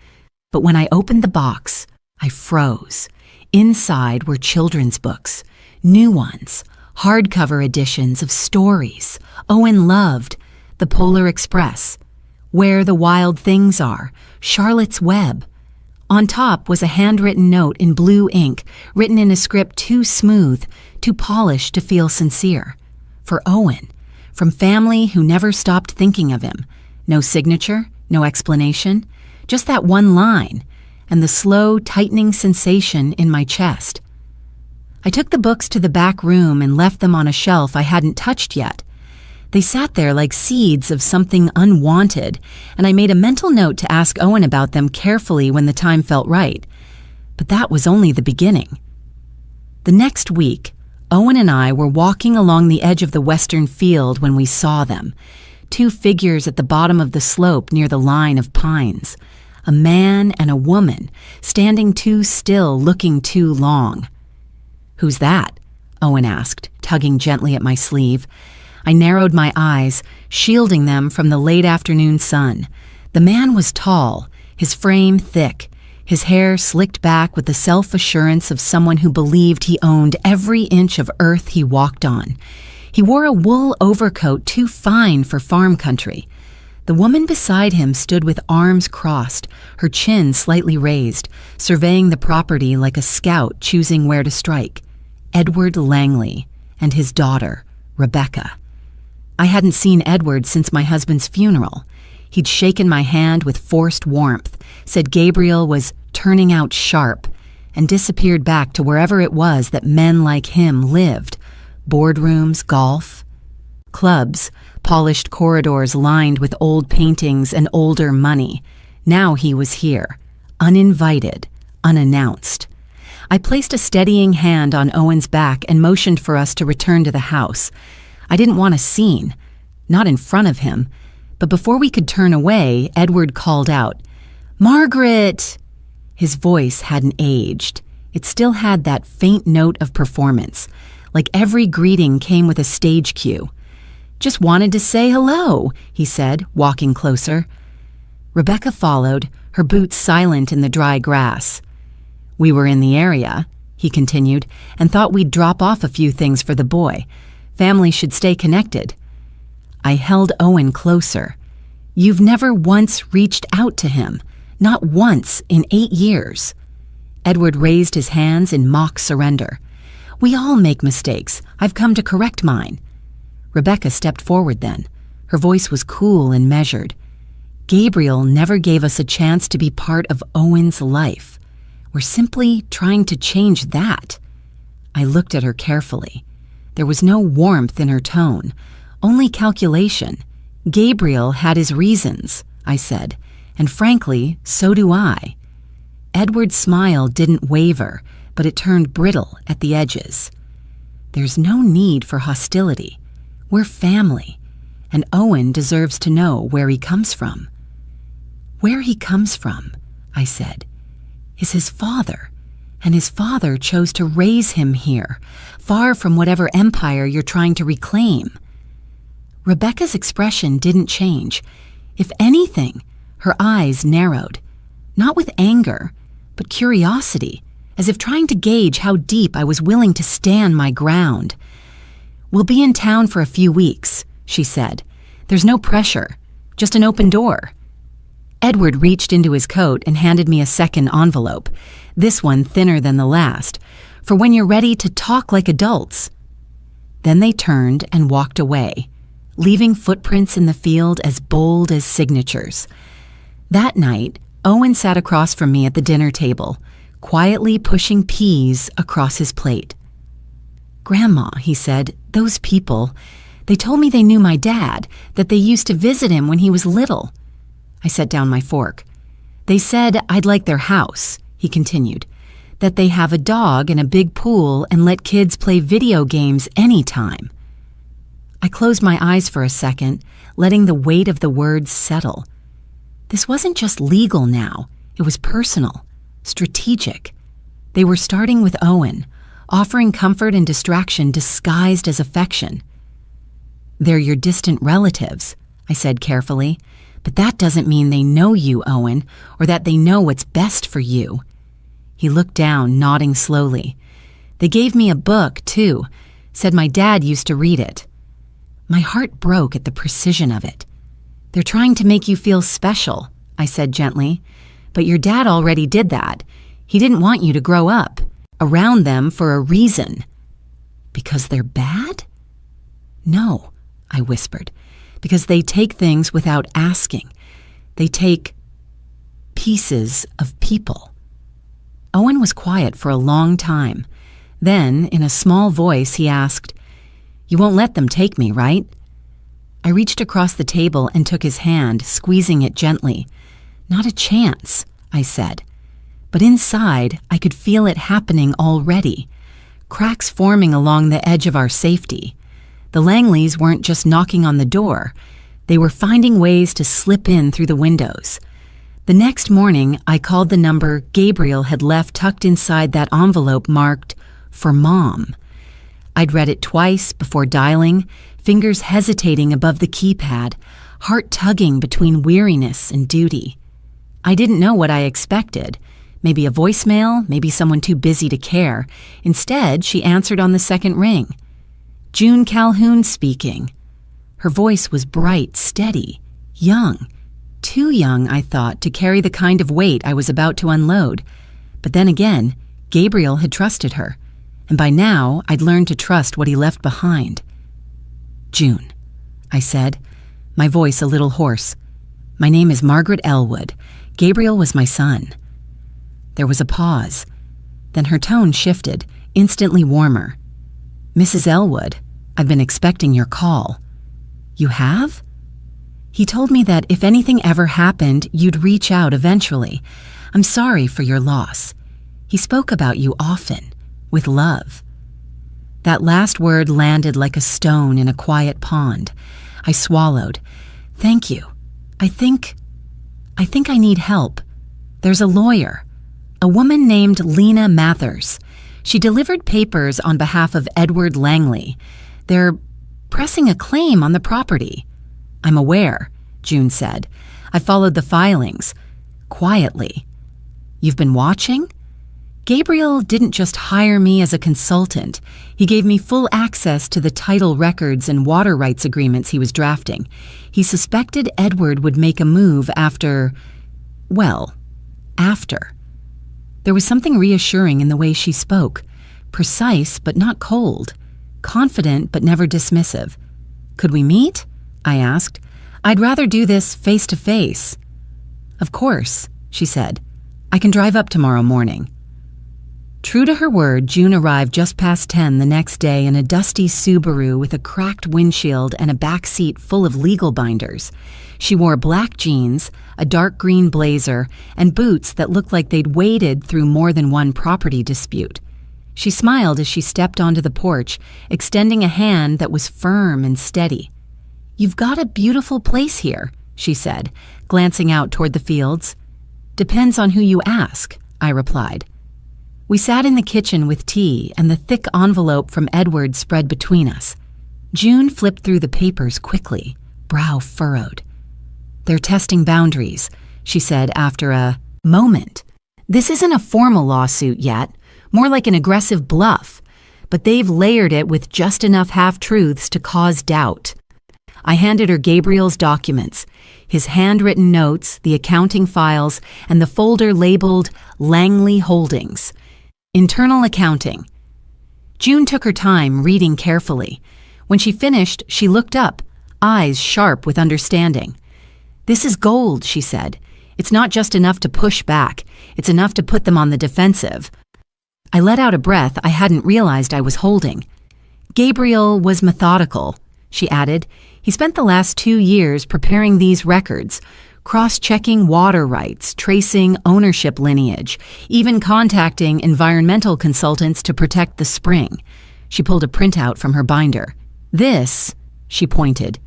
But when I opened the box, I froze. Inside were children's books, new ones, hardcover editions of stories Owen loved: The Polar Express, Where the Wild Things Are, Charlotte's Web. On top was a handwritten note in blue ink, written in a script too smooth, too polished to feel sincere. For Owen, from family who never stopped thinking of him. No signature, no explanation, just that one line, and the slow, tightening sensation in my chest. I took the books to the back room and left them on a shelf I hadn't touched yet. They sat there like seeds of something unwanted, and I made a mental note to ask Owen about them carefully when the time felt right. But that was only the beginning. The next week, Owen and I were walking along the edge of the western field when we saw them, 2 figures at the bottom of the slope near the line of pines, a man and a woman, standing too still, looking too long. "Who's that?" Owen asked, tugging gently at my sleeve. I narrowed my eyes, shielding them from the late afternoon sun. The man was tall, his frame thick, his hair slicked back with the self-assurance of someone who believed he owned every inch of earth he walked on. He wore a wool overcoat too fine for farm country. The woman beside him stood with arms crossed, her chin slightly raised, surveying the property like a scout choosing where to strike. Edward Langley and his daughter, Rebecca. I hadn't seen Edward since my husband's funeral. He'd shaken my hand with forced warmth, said Gabriel was turning out sharp, and disappeared back to wherever it was that men like him lived. Boardrooms, golf, clubs, polished corridors lined with old paintings and older money. Now he was here, uninvited, unannounced. I placed a steadying hand on Owen's back and motioned for us to return to the house. I didn't want a scene, not in front of him, but before we could turn away, Edward called out, "Margaret!" His voice hadn't aged. It still had that faint note of performance, like every greeting came with a stage cue. "Just wanted to say hello," he said, walking closer. Rebecca followed, her boots silent in the dry grass. "We were in the area," he continued, "and thought we'd drop off a few things for the boy. Family should stay connected." I held Owen closer. "You've never once reached out to him, not once in 8 years. Edward raised his hands in mock surrender. "We all make mistakes. I've come to correct mine." Rebecca stepped forward then. Her voice was cool and measured. "Gabriel never gave us a chance to be part of Owen's life. We're simply trying to change that." I looked at her carefully. There was no warmth in her tone, only calculation. "Gabriel had his reasons," I said, "and frankly, so do I." Edward's smile didn't waver, but it turned brittle at the edges. "There's no need for hostility. We're family, and Owen deserves to know where he comes from." "Where he comes from," I said, "is his father, and his father chose to raise him here, far from whatever empire you're trying to reclaim." Rebecca's expression didn't change. If anything, her eyes narrowed, not with anger, but curiosity, as if trying to gauge how deep I was willing to stand my ground. "We'll be in town for a few weeks," she said. "There's no pressure, just an open door." Edward reached into his coat and handed me a second envelope, this one thinner than the last, for when you're ready to talk like adults. Then they turned and walked away, leaving footprints in the field as bold as signatures. That night, Owen sat across from me at the dinner table, quietly pushing peas across his plate. "Grandma," he said, "those people, they told me they knew my dad, that they used to visit him when he was little." I set down my fork. "They said I'd like their house," he continued, "that they have a dog and a big pool and let kids play video games anytime." I closed my eyes for a second, letting the weight of the words settle. This wasn't just legal now, it was personal, strategic. They were starting with Owen, offering comfort and distraction disguised as affection. "They're your distant relatives," I said carefully, "but that doesn't mean they know you, Owen, or that they know what's best for you." He looked down, nodding slowly. "They gave me a book, too, said my dad used to read it." My heart broke at the precision of it. "They're trying to make you feel special," I said gently, "but your dad already did that. He didn't want you to grow up around them for a reason." "Because they're bad?" "No," I whispered, "because they take things without asking. They take pieces of people." Owen was quiet for a long time. Then, in a small voice, he asked, "You won't let them take me, right?" I reached across the table and took his hand, squeezing it gently. "Not a chance," I said. But inside, I could feel it happening already. Cracks forming along the edge of our safety. The Langleys weren't just knocking on the door. They were finding ways to slip in through the windows. The next morning, I called the number Gabriel had left tucked inside that envelope marked, "For Mom." I'd read it twice before dialing, fingers hesitating above the keypad, heart tugging between weariness and duty. I didn't know what I expected. Maybe a voicemail, maybe someone too busy to care. Instead, she answered on the second ring. "June Calhoun speaking." Her voice was bright, steady, young. Too young, I thought, to carry the kind of weight I was about to unload. But then again, Gabriel had trusted her, and by now I'd learned to trust what he left behind. "June," I said, my voice a little hoarse. "My name is Margaret Elwood. Gabriel was my son." There was a pause. Then her tone shifted, instantly warmer. "Mrs. Elwood, I've been expecting your call." "You have?" "He told me that if anything ever happened, you'd reach out eventually. I'm sorry for your loss. He spoke about you often, with love." That last word landed like a stone in a quiet pond. I swallowed. "Thank you. I think I need help. There's a lawyer, a woman named Lena Mathers. She delivered papers on behalf of Edward Langley. They're pressing a claim on the property." "I'm aware," June said. "I followed the filings. Quietly." "You've been watching?" "Gabriel didn't just hire me as a consultant. He gave me full access to the title records and water rights agreements he was drafting. He suspected Edward would make a move after. There was something reassuring in the way she spoke. Precise but not cold. Confident but never dismissive. "Could we meet?" I asked. "I'd rather do this face to face." "Of course," she said. "I can drive up tomorrow morning." True to her word, June arrived just past 10 the next day in a dusty Subaru with a cracked windshield and a back seat full of legal binders. She wore black jeans, a dark green blazer, and boots that looked like they'd waded through more than one property dispute. She smiled as she stepped onto the porch, extending a hand that was firm and steady. "You've got a beautiful place here," she said, glancing out toward the fields. "Depends on who you ask," I replied. We sat in the kitchen with tea and the thick envelope from Edward spread between us. June flipped through the papers quickly, brow furrowed. They're testing boundaries, she said after a moment. This isn't a formal lawsuit yet, more like an aggressive bluff, but they've layered it with just enough half-truths to cause doubt. I handed her Gabriel's documents, his handwritten notes, the accounting files, and the folder labeled Langley Holdings. Internal accounting. June took her time reading carefully. When she finished, she looked up, eyes sharp with understanding. "This is gold," she said. "It's not just enough to push back. It's enough to put them on the defensive." I let out a breath I hadn't realized I was holding. "Gabriel was methodical," she added. "He spent the last 2 years preparing these records, cross-checking water rights, tracing ownership lineage, even contacting environmental consultants to protect the spring." She pulled a printout from her binder. "This," she pointed,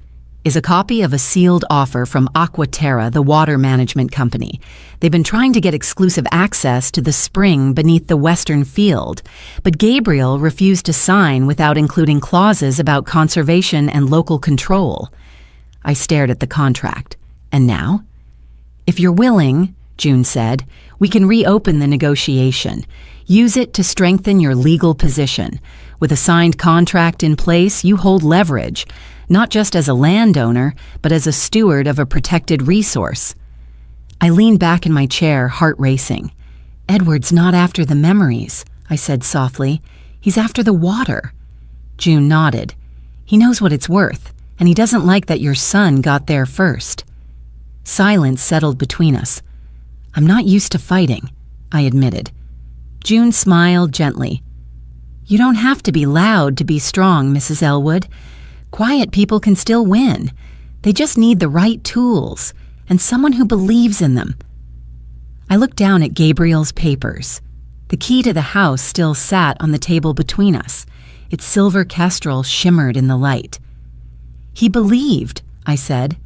"is a copy of a sealed offer from Aquaterra, the water management company. They've been trying to get exclusive access to the spring beneath the western field, but Gabriel refused to sign without including clauses about conservation and local control." I stared at the contract. "And now?" "If you're willing," June said, "we can reopen the negotiation. Use it to strengthen your legal position. With a signed contract in place, you hold leverage, not just as a landowner, but as a steward of a protected resource." I leaned back in my chair, heart racing. "Edward's not after the memories," I said softly. "He's after the water." June nodded. "He knows what it's worth, and he doesn't like that your son got there first." Silence settled between us. "I'm not used to fighting," I admitted. June smiled gently. "You don't have to be loud to be strong, Mrs. Elwood. Quiet people can still win. They just need the right tools and someone who believes in them." I looked down at Gabriel's papers. The key to the house still sat on the table between us. Its silver kestrel shimmered in the light. "He believed," I said.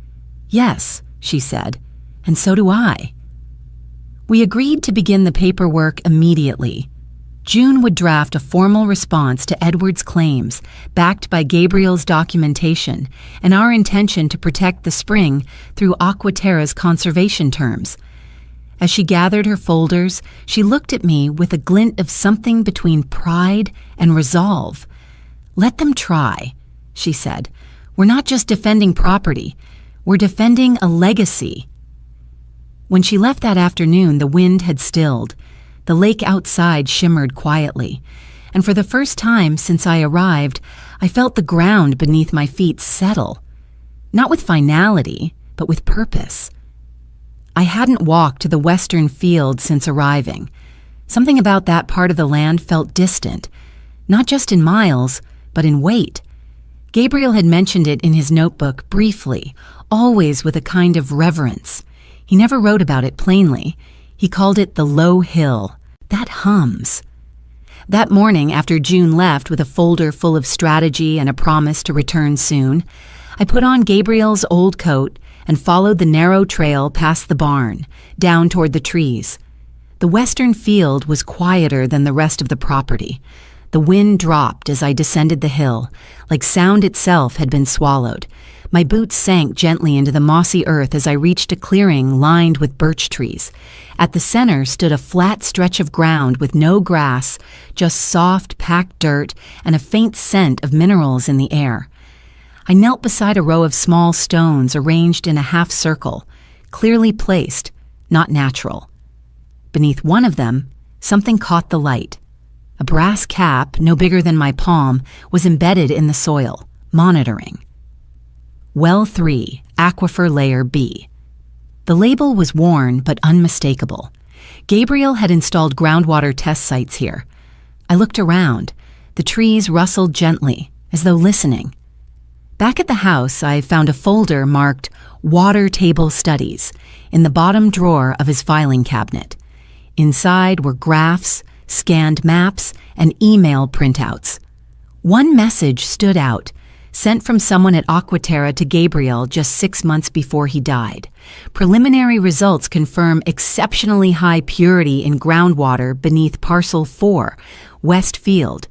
"Yes," she said, "and so do I." We agreed to begin the paperwork immediately. June would draft a formal response to Edward's claims, backed by Gabriel's documentation and our intention to protect the spring through Aquaterra's conservation terms. As she gathered her folders, she looked at me with a glint of something between pride and resolve. "Let them try," she said. "We're not just defending property. We're defending a legacy." When she left that afternoon, the wind had stilled. The lake outside shimmered quietly, and for the first time since I arrived, I felt the ground beneath my feet settle. Not with finality, but with purpose. I hadn't walked to the western field since arriving. Something about that part of the land felt distant, not just in miles, but in weight. Gabriel had mentioned it in his notebook briefly, always with a kind of reverence. He never wrote about it plainly. He called it the low hill. That hums. That morning, after June left with a folder full of strategy and a promise to return soon, I put on Gabriel's old coat and followed the narrow trail past the barn, down toward the trees. The western field was quieter than the rest of the property. The wind dropped as I descended the hill, like sound itself had been swallowed. My boots sank gently into the mossy earth as I reached a clearing lined with birch trees. At the center stood a flat stretch of ground with no grass, just soft, packed dirt and a faint scent of minerals in the air. I knelt beside a row of small stones arranged in a half circle, clearly placed, not natural. Beneath one of them, something caught the light. A brass cap, no bigger than my palm, was embedded in the soil, monitoring. Well 3, Aquifer Layer B. The label was worn but unmistakable. Gabriel had installed groundwater test sites here. I looked around. The trees rustled gently, as though listening. Back at the house, I found a folder marked Water Table Studies in the bottom drawer of his filing cabinet. Inside were graphs, scanned maps, and email printouts. One message stood out, sent from someone at Aquaterra to Gabriel just 6 months before he died. Preliminary results confirm exceptionally high purity in groundwater beneath Parcel 4, West Field.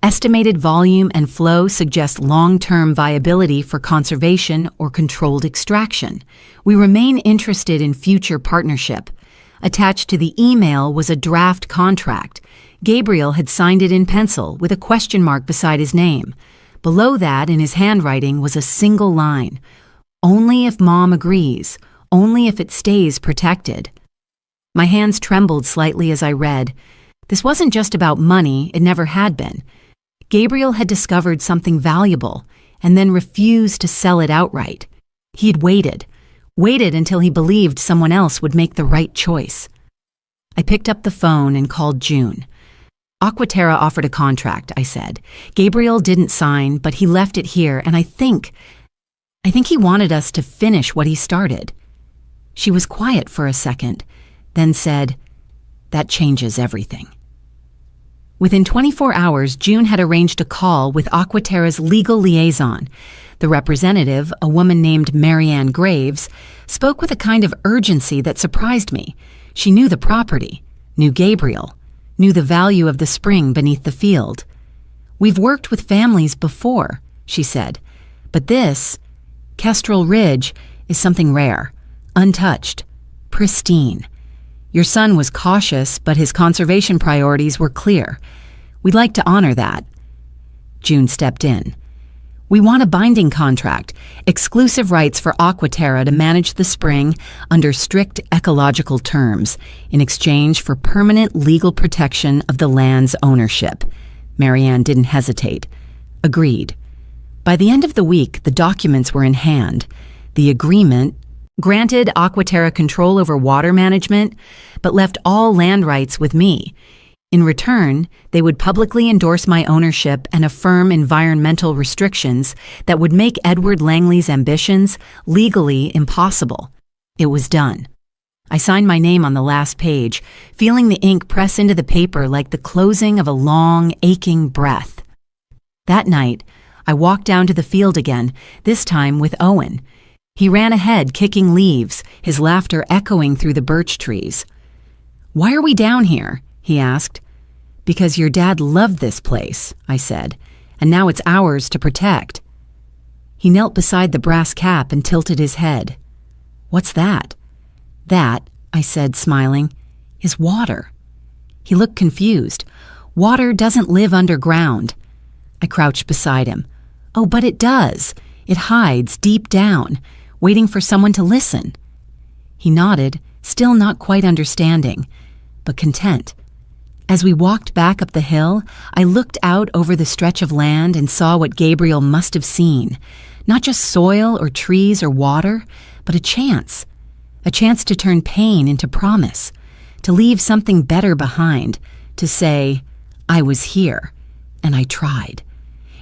Estimated volume and flow suggest long-term viability for conservation or controlled extraction. We remain interested in future partnership. Attached to the email was a draft contract. Gabriel had signed it in pencil with a question mark beside his name. Below that, in his handwriting, was a single line. Only if Mom agrees. Only if it stays protected. My hands trembled slightly as I read. This wasn't just about money, it never had been. Gabriel had discovered something valuable and then refused to sell it outright. He had waited until he believed someone else would make the right choice. I picked up the phone and called June. Aquaterra offered a contract, I said. Gabriel didn't sign, but he left it here, and I think he wanted us to finish what he started. She was quiet for a second, then said, "That changes everything." Within 24 hours, June had arranged a call with Aquaterra's legal liaison. The representative, a woman named Marianne Graves, spoke with a kind of urgency that surprised me. She knew the property, knew Gabriel, knew the value of the spring beneath the field. "We've worked with families before," she said, "but this, Kestrel Ridge, is something rare, untouched, pristine. Your son was cautious, but his conservation priorities were clear. We'd like to honor that." June stepped in. "We want a binding contract, exclusive rights for Aquaterra to manage the spring under strict ecological terms, in exchange for permanent legal protection of the land's ownership." Marianne didn't hesitate. Agreed. By the end of the week, the documents were in hand. The agreement granted Aquaterra control over water management, but left all land rights with me. In return, they would publicly endorse my ownership and affirm environmental restrictions that would make Edward Langley's ambitions legally impossible. It was done. I signed my name on the last page, feeling the ink press into the paper like the closing of a long, aching breath. That night, I walked down to the field again, this time with Owen. He ran ahead, kicking leaves, his laughter echoing through the birch trees. "Why are we down here?" he asked. "Because your dad loved this place," I said, "and now it's ours to protect." He knelt beside the brass cap and tilted his head. "What's that?" "That," I said, smiling, "is water." He looked confused. "Water doesn't live underground." I crouched beside him. "Oh, but it does. It hides deep down, waiting for someone to listen." He nodded, still not quite understanding, but content. As we walked back up the hill, I looked out over the stretch of land and saw what Gabriel must have seen. Not just soil or trees or water, but a chance to turn pain into promise, to leave something better behind, to say, "I was here, and I tried."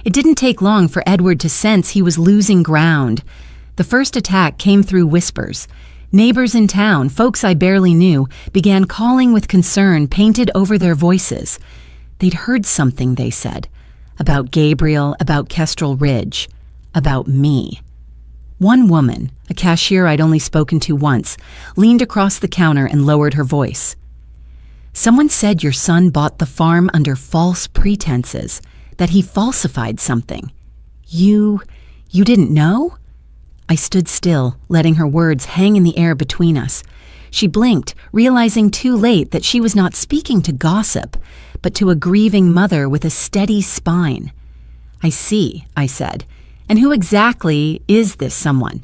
It didn't take long for Edward to sense he was losing ground. The first attack came through whispers. Neighbors in town, folks I barely knew, began calling with concern painted over their voices. They'd heard something, they said, about Gabriel, about Kestrel Ridge, about me. One woman, a cashier I'd only spoken to once, leaned across the counter and lowered her voice. "Someone said your son bought the farm under false pretenses, that he falsified something. You didn't know?" I stood still, letting her words hang in the air between us. She blinked, realizing too late that she was not speaking to gossip, but to a grieving mother with a steady spine. "I see," I said. "And who exactly is this someone?"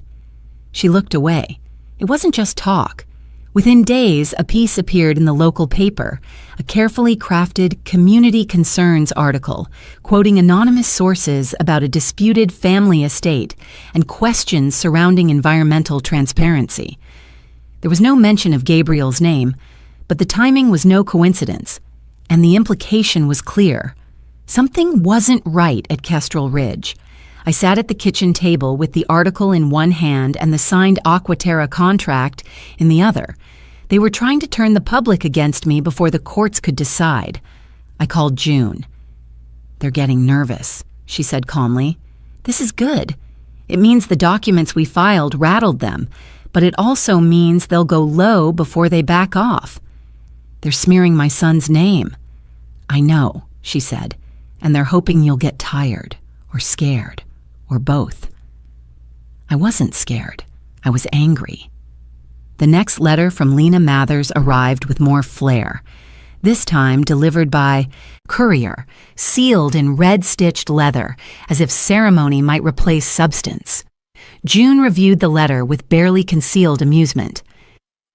She looked away. It wasn't just talk. Within days, a piece appeared in the local paper, a carefully crafted community concerns article, quoting anonymous sources about a disputed family estate and questions surrounding environmental transparency. There was no mention of Gabriel's name, but the timing was no coincidence, and the implication was clear. Something wasn't right at Kestrel Ridge. I sat at the kitchen table with the article in one hand and the signed Aquaterra contract in the other. They were trying to turn the public against me before the courts could decide. I called June. "They're getting nervous," she said calmly. "This is good. It means the documents we filed rattled them, but it also means they'll go low before they back off. They're smearing my son's name." "I know," she said, and they're hoping you'll get tired or scared or both. I wasn't scared. I was angry. The next letter from Lena Mathers arrived with more flair, this time delivered by courier, sealed in red-stitched leather, as if ceremony might replace substance. June reviewed the letter with barely concealed amusement.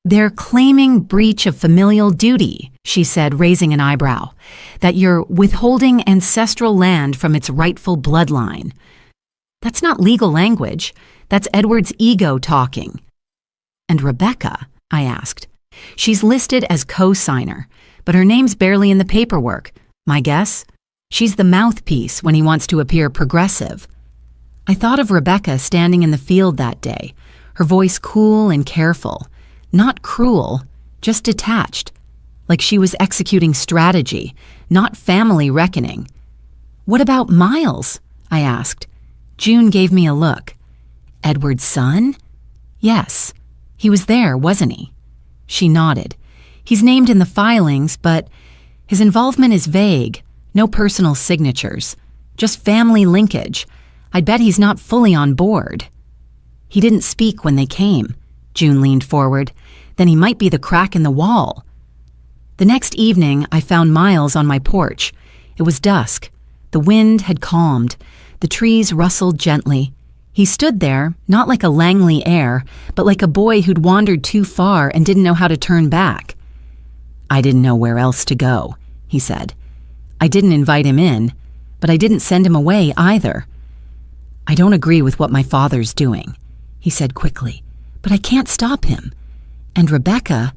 "They're claiming breach of familial duty," she said, raising an eyebrow, "that you're withholding ancestral land from its rightful bloodline. That's not legal language. That's Edward's ego talking." "And Rebecca?" I asked. "She's listed as co-signer, but her name's barely in the paperwork. My guess? She's the mouthpiece when he wants to appear progressive." I thought of Rebecca standing in the field that day, her voice cool and careful, not cruel, just detached, like she was executing strategy, not family reckoning. "What about Miles?" I asked. June gave me a look. "Edward's son?" "Yes. He was there, wasn't he?" She nodded. "He's named in the filings, but his involvement is vague. No personal signatures. Just family linkage. I'd bet he's not fully on board." "He didn't speak when they came." June leaned forward. "Then he might be the crack in the wall." The next evening, I found Miles on my porch. It was dusk. The wind had calmed. The trees rustled gently. He stood there, not like a Langley heir, but like a boy who'd wandered too far and didn't know how to turn back. "I didn't know where else to go," he said. "I didn't invite him in, but I didn't send him away either." "I don't agree with what my father's doing," he said quickly, "but I can't stop him. And Rebecca,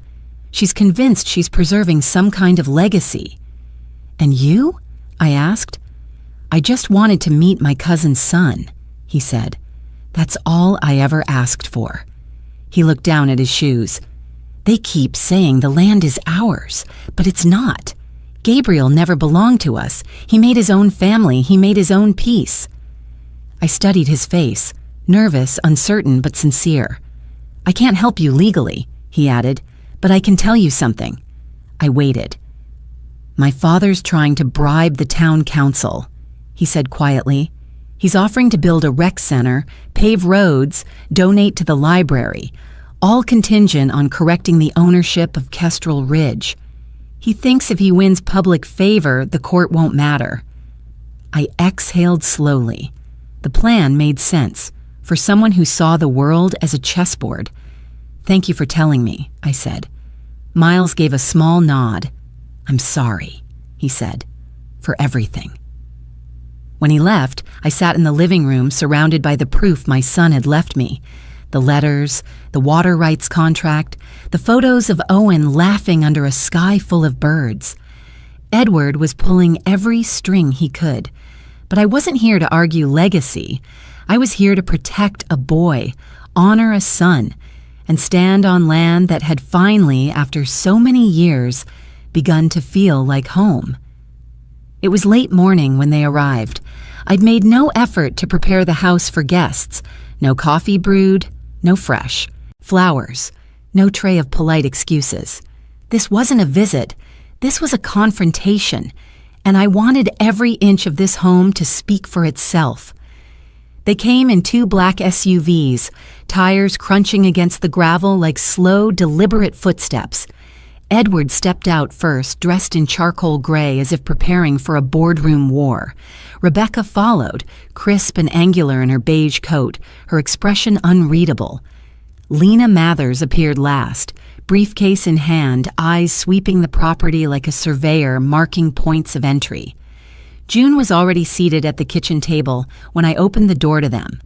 she's convinced she's preserving some kind of legacy." "And you?" I asked. "I just wanted to meet my cousin's son," he said. "That's all I ever asked for." He looked down at his shoes. "They keep saying the land is ours, but it's not. Gabriel never belonged to us. He made his own family. He made his own peace." I studied his face, nervous, uncertain, but sincere. "I can't help you legally," he added, "but I can tell you something." I waited. "My father's trying to bribe the town council," he said quietly. "He's offering to build a rec center, pave roads, donate to the library, all contingent on correcting the ownership of Kestrel Ridge. He thinks if he wins public favor, the court won't matter." I exhaled slowly. The plan made sense, for someone who saw the world as a chessboard. "Thank you for telling me," I said. Miles gave a small nod. "I'm sorry," he said, "for everything." When he left, I sat in the living room surrounded by the proof my son had left me. The letters, the water rights contract, the photos of Owen laughing under a sky full of birds. Edward was pulling every string he could. But I wasn't here to argue legacy. I was here to protect a boy, honor a son, and stand on land that had finally, after so many years, begun to feel like home. It was late morning when they arrived. I'd made no effort to prepare the house for guests. No coffee brewed, no fresh. Flowers, no tray of polite excuses. This wasn't a visit. This was a confrontation, and I wanted every inch of this home to speak for itself. They came in 2 black SUVs, tires crunching against the gravel like slow, deliberate footsteps. Edward stepped out first, dressed in charcoal gray as if preparing for a boardroom war. Rebecca followed, crisp and angular in her beige coat, her expression unreadable. Lena Mathers appeared last, briefcase in hand, eyes sweeping the property like a surveyor marking points of entry. June was already seated at the kitchen table when I opened the door to them.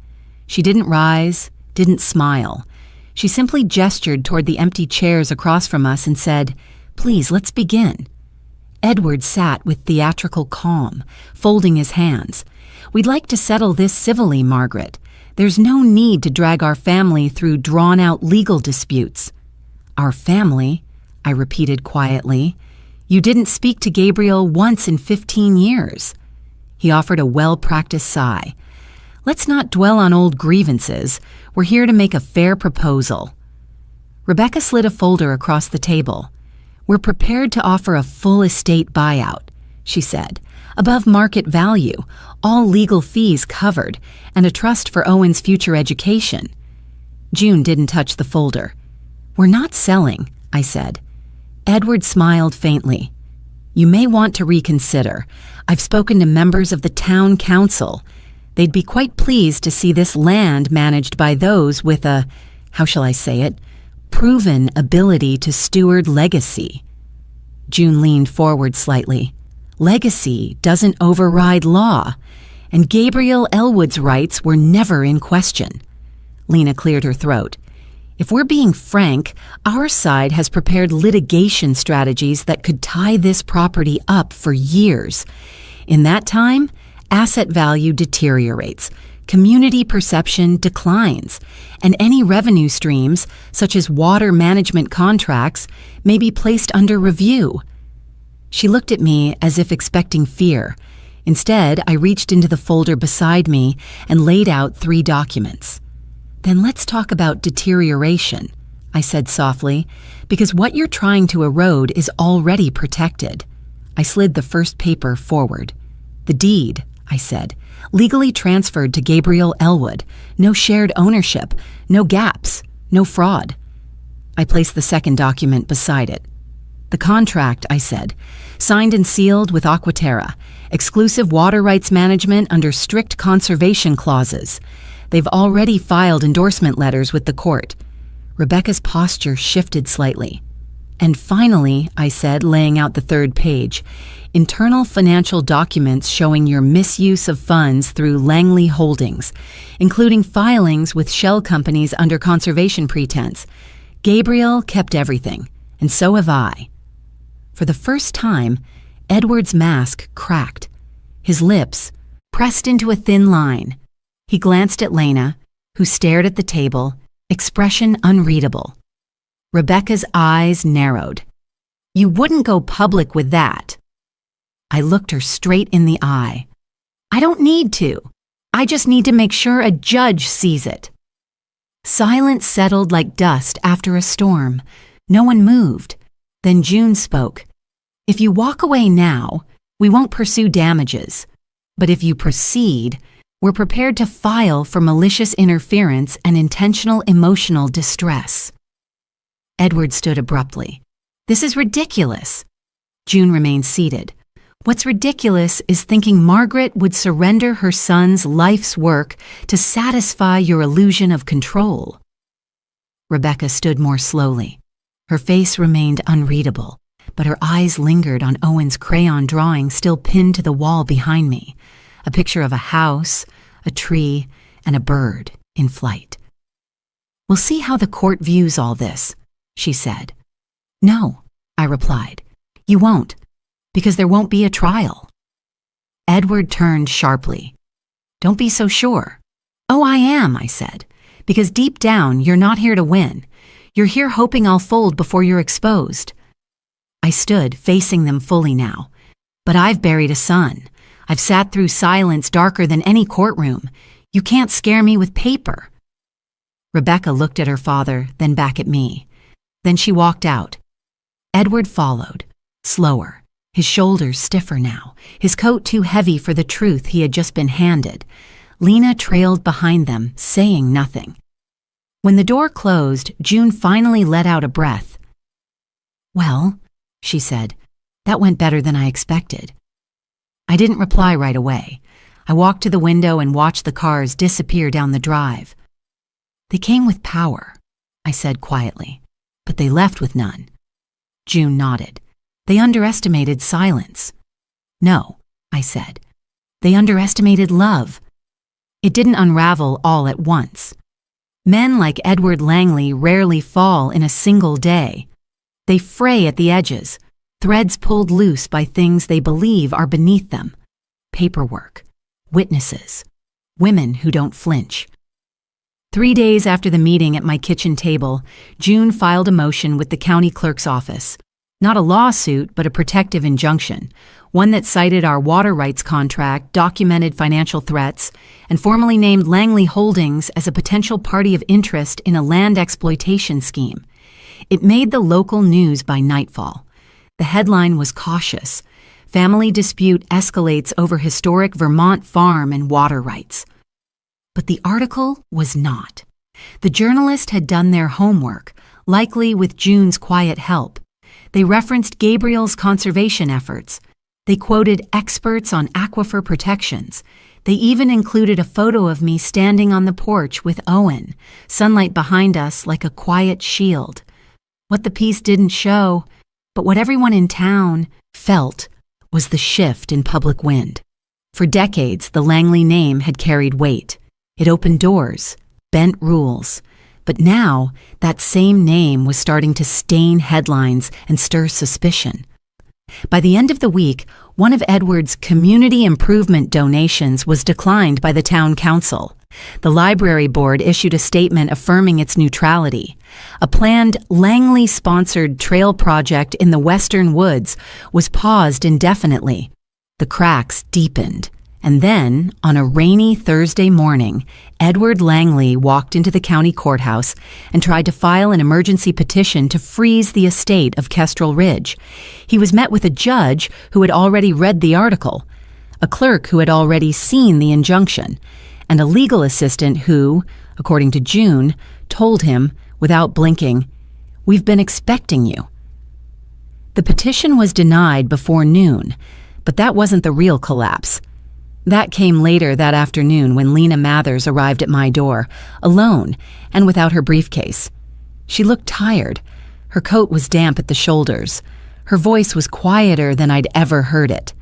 She didn't rise, didn't smile. She simply gestured toward the empty chairs across from us and said, "Please, let's begin." Edward sat with theatrical calm, folding his hands. "We'd like to settle this civilly, Margaret. There's no need to drag our family through drawn-out legal disputes." "Our family," I repeated quietly. "You didn't speak to Gabriel once in 15 years. He offered a well-practiced sigh. "Let's not dwell on old grievances. We're here to make a fair proposal." Rebecca slid a folder across the table. "We're prepared to offer a full estate buyout," she said. above market value, all legal fees covered, and a trust for Owen's future education. June didn't touch the folder. "We're not selling," I said. Edward smiled faintly. "You may want to reconsider. I've spoken to members of the town council. They'd be quite pleased to see this land managed by those with a, how shall I say it, proven ability to steward legacy." June leaned forward slightly. "Legacy doesn't override law, and Gabriel Elwood's rights were never in question." Lena cleared her throat. "If we're being frank, our side has prepared litigation strategies that could tie this property up for years. In that time, asset value deteriorates, community perception declines, and any revenue streams, such as water management contracts, may be placed under review." She looked at me as if expecting fear. Instead, I reached into the folder beside me and laid out 3 documents. "Then let's talk about deterioration," I said softly, "because what you're trying to erode is already protected." I slid the first paper forward. "The deed," I said, "legally transferred to Gabriel Elwood. No shared ownership, no gaps, no fraud." I placed the second document beside it. "The contract," I said, "signed and sealed with Aquaterra. Exclusive water rights management under strict conservation clauses. They've already filed endorsement letters with the court." Rebecca's posture shifted slightly. "And finally," I said, laying out the 3rd page, "internal financial documents showing your misuse of funds through Langley Holdings, including filings with shell companies under conservation pretense. Gabriel kept everything, and so have I." For the first time, Edward's mask cracked. His lips pressed into a thin line. He glanced at Lena, who stared at the table, expression unreadable. Rebecca's eyes narrowed. "You wouldn't go public with that." I looked her straight in the eye. "I don't need to. I just need to make sure a judge sees it." Silence settled like dust after a storm. No one moved. Then June spoke. "If you walk away now, we won't pursue damages. But if you proceed, we're prepared to file for malicious interference and intentional emotional distress." Edward stood abruptly. "This is ridiculous." June remained seated. "What's ridiculous is thinking Margaret would surrender her son's life's work to satisfy your illusion of control." Rebecca stood more slowly. Her face remained unreadable, but her eyes lingered on Owen's crayon drawing still pinned to the wall behind me. A picture of a house, a tree, and a bird in flight. "We'll see how the court views all this," she said. "No," I replied. "You won't, because there won't be a trial." Edward turned sharply. "Don't be so sure." "Oh, I am," I said, "because deep down you're not here to win. You're here hoping I'll fold before you're exposed." I stood, facing them fully now. "But I've buried a son. I've sat through silence darker than any courtroom. You can't scare me with paper." Rebecca looked at her father, then back at me. Then she walked out. Edward followed, slower, his shoulders stiffer now, his coat too heavy for the truth he had just been handed. Lena trailed behind them, saying nothing. When the door closed, June finally let out a breath. "Well," she said, "that went better than I expected." I didn't reply right away. I walked to the window and watched the cars disappear down the drive. "They came with power," I said quietly, "but they left with none." June nodded. "They underestimated silence." "No," I said. "They underestimated love. It didn't unravel all at once. Men like Edward Langley rarely fall in a single day. They fray at the edges, threads pulled loose by things they believe are beneath them. Paperwork, witnesses, women who don't flinch. 3 days after the meeting at my kitchen table, June filed a motion with the county clerk's office. Not a lawsuit, but a protective injunction, one that cited our water rights contract, documented financial threats, and formally named Langley Holdings as a potential party of interest in a land exploitation scheme. It made the local news by nightfall. The headline was cautious. Family dispute escalates over historic Vermont farm and water rights. But the article was not. The journalist had done their homework, likely with June's quiet help. They referenced Gabriel's conservation efforts. They quoted experts on aquifer protections. They even included a photo of me standing on the porch with Owen, sunlight behind us like a quiet shield. What the piece didn't show, but what everyone in town felt, was the shift in public wind. For decades, the Langley name had carried weight. It opened doors, bent rules. But now, that same name was starting to stain headlines and stir suspicion. By the end of the week, one of Edward's community improvement donations was declined by the town council. The library board issued a statement affirming its neutrality. A planned Langley-sponsored trail project in the western woods was paused indefinitely. The cracks deepened. And then, on a rainy Thursday morning, Edward Langley walked into the county courthouse and tried to file an emergency petition to freeze the estate of Kestrel Ridge. He was met with a judge who had already read the article, a clerk who had already seen the injunction, and a legal assistant who, according to June, told him, without blinking, "We've been expecting you." The petition was denied before noon, but that wasn't the real collapse. That came later that afternoon when Lena Mathers arrived at my door, alone and without her briefcase. She looked tired. Her coat was damp at the shoulders. Her voice was quieter than I'd ever heard it.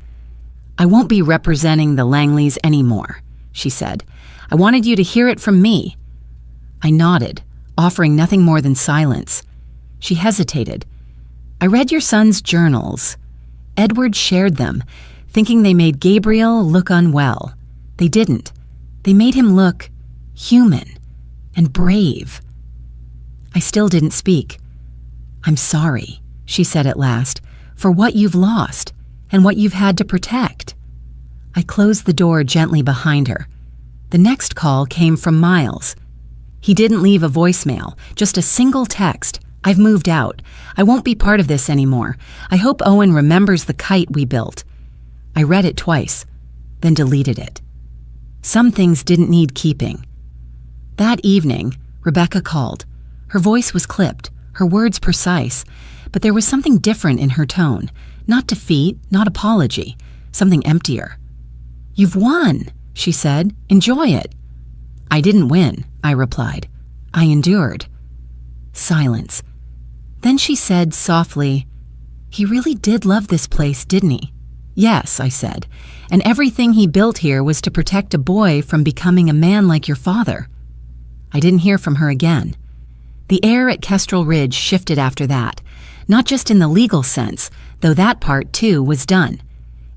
"I won't be representing the Langleys anymore," she said. "I wanted you to hear it from me." I nodded, offering nothing more than silence. She hesitated. "I read your son's journals. Edward shared them, thinking they made Gabriel look unwell. They didn't. They made him look human and brave." I still didn't speak. "I'm sorry," she said at last, "for what you've lost and what you've had to protect." I closed the door gently behind her. The next call came from Miles. He didn't leave a voicemail, just a single text. "I've moved out. I won't be part of this anymore. I hope Owen remembers the kite we built." I read it twice, then deleted it. Some things didn't need keeping. That evening, Rebecca called. Her voice was clipped, her words precise, but there was something different in her tone. Not defeat, not apology, something emptier. "You've won," she said. "Enjoy it." "I didn't win," I replied. "I endured." Silence. Then she said softly, "He really did love this place, didn't he?" "Yes," I said, "and everything he built here was to protect a boy from becoming a man like your father." I didn't hear from her again. The air at Kestrel Ridge shifted after that, not just in the legal sense, though that part, too, was done.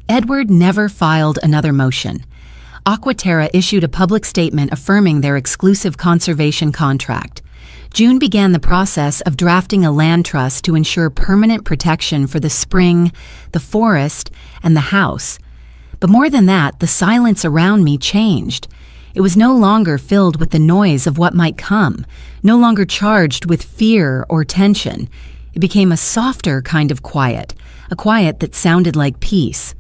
Edward never filed another motion. Aquaterra issued a public statement affirming their exclusive conservation contract. June began the process of drafting a land trust to ensure permanent protection for the spring, the forest, and the house. But more than that, the silence around me changed. It was no longer filled with the noise of what might come, no longer charged with fear or tension. It became a softer kind of quiet, a quiet that sounded like peace.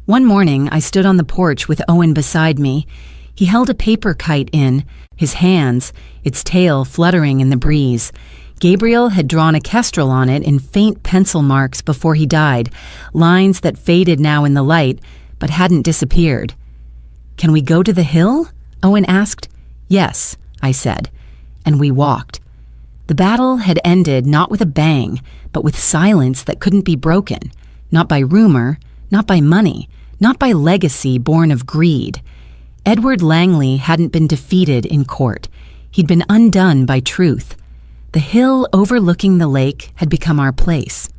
One morning, I stood on the porch with Owen beside me. He held a paper kite in, his hands, its tail fluttering in the breeze. Gabriel had drawn a kestrel on it in faint pencil marks before he died, lines that faded now in the light, but hadn't disappeared. "Can we go to the hill?" Owen asked. "Yes," I said, and we walked. The battle had ended not with a bang, but with silence that couldn't be broken, not by rumor, not by money, not by legacy born of greed. Edward Langley hadn't been defeated in court. He'd been undone by truth. The hill overlooking the lake had become our place.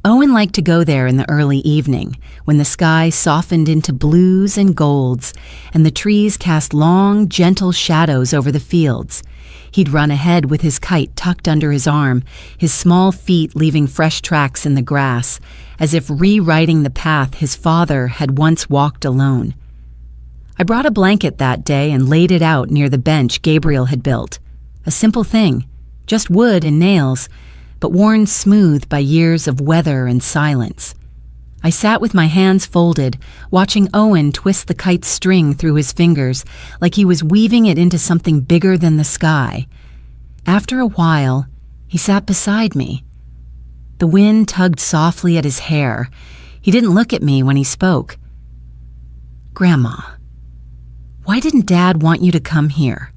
Owen liked to go there in the early evening, when the sky softened into blues and golds, and the trees cast long, gentle shadows over the fields. He'd run ahead with his kite tucked under his arm, his small feet leaving fresh tracks in the grass, as if rewriting the path his father had once walked alone. I brought a blanket that day and laid it out near the bench Gabriel had built. A simple thing, just wood and nails, but worn smooth by years of weather and silence. I sat with my hands folded, watching Owen twist the kite's string through his fingers like he was weaving it into something bigger than the sky. After a while, he sat beside me. The wind tugged softly at his hair. He didn't look at me when he spoke. "Grandma, why didn't Dad want you to come here?"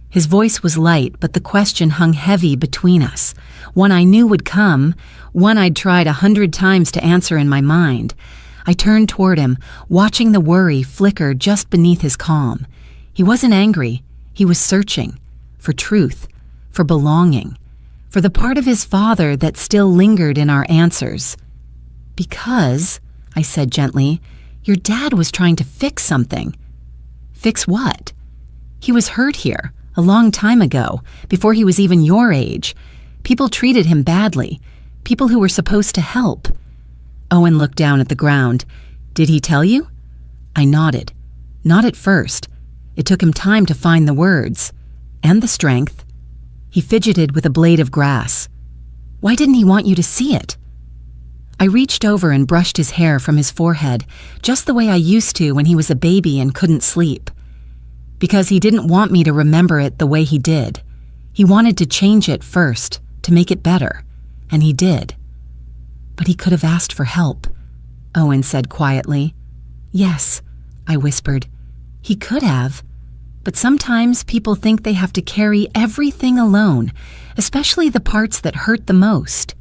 His voice was light, but the question hung heavy between us. One I knew would come, one I'd tried 100 times to answer in my mind. I turned toward him, watching the worry flicker just beneath his calm. He wasn't angry. He was searching for truth, for belonging, for the part of his father that still lingered in our answers. "Because," I said gently, "your dad was trying to fix something." "Fix what?" "He was hurt here, a long time ago, before he was even your age. People treated him badly, people who were supposed to help." Owen looked down at the ground. "Did he tell you?" I nodded. Not at first. It took him time to find the words. And the strength. He fidgeted with a blade of grass. "Why didn't he want you to see it?" I reached over and brushed his hair from his forehead, just the way I used to when he was a baby and couldn't sleep. "Because he didn't want me to remember it the way he did. He wanted to change it first, to make it better, and he did." "But he could have asked for help," Owen said quietly. "Yes," I whispered. "He could have. But sometimes people think they have to carry everything alone, especially the parts that hurt the most."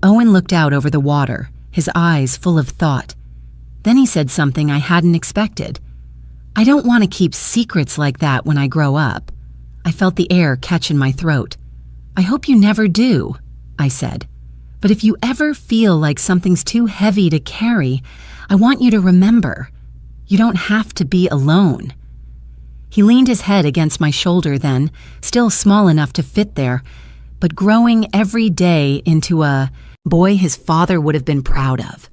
Owen looked out over the water, his eyes full of thought. Then he said something I hadn't expected. "I don't want to keep secrets like that when I grow up." I felt the air catch in my throat. "I hope you never do," I said. "But if you ever feel like something's too heavy to carry, I want you to remember, you don't have to be alone." He leaned his head against my shoulder then, still small enough to fit there, but growing every day into a boy his father would have been proud of.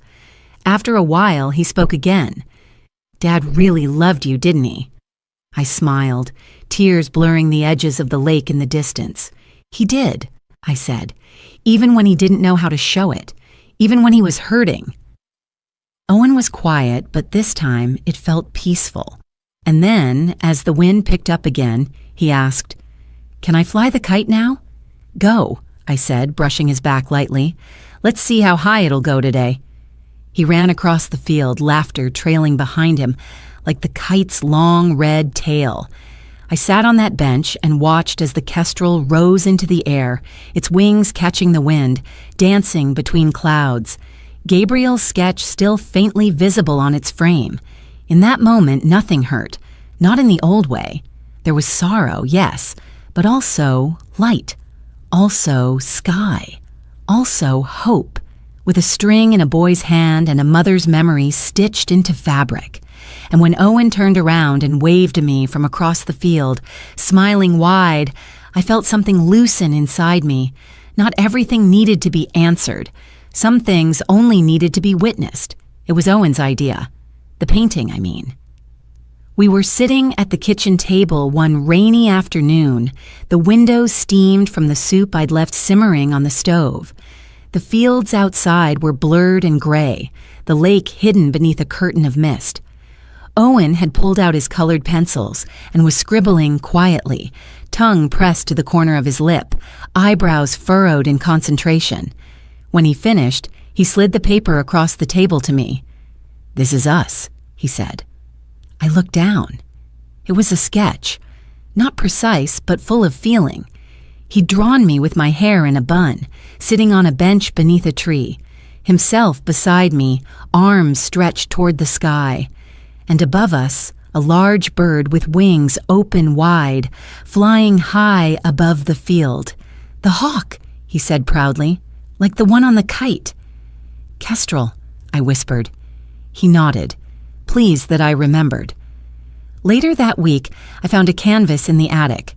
After a while, he spoke again. "Dad really loved you, didn't he?" I smiled, tears blurring the edges of the lake in the distance. "He did," I said, "even when he didn't know how to show it, even when he was hurting." Owen was quiet, but this time it felt peaceful. And then, as the wind picked up again, he asked, "Can I fly the kite now?" "Go," I said, brushing his back lightly. "Let's see how high it'll go today." He ran across the field, laughter trailing behind him like the kite's long red tail. I sat on that bench and watched as the kestrel rose into the air, its wings catching the wind, dancing between clouds. Gabriel's sketch still faintly visible on its frame. In that moment, nothing hurt, not in the old way. There was sorrow, yes, but also light, also sky, also hope, with a string in a boy's hand and a mother's memory stitched into fabric. And when Owen turned around and waved to me from across the field, smiling wide, I felt something loosen inside me. Not everything needed to be answered. Some things only needed to be witnessed. It was Owen's idea. The painting, I mean. We were sitting at the kitchen table one rainy afternoon. The windows steamed from the soup I'd left simmering on the stove. The fields outside were blurred and gray, the lake hidden beneath a curtain of mist. Owen had pulled out his colored pencils and was scribbling quietly, tongue pressed to the corner of his lip, eyebrows furrowed in concentration. When he finished, he slid the paper across the table to me. "This is us," he said. I looked down. It was a sketch, not precise, but full of feeling. He'd drawn me with my hair in a bun, sitting on a bench beneath a tree, himself beside me, arms stretched toward the sky, and above us, a large bird with wings open wide, flying high above the field. "The hawk," he said proudly, "like the one on the kite." "Kestrel," I whispered. He nodded, pleased that I remembered. Later that week, I found a canvas in the attic.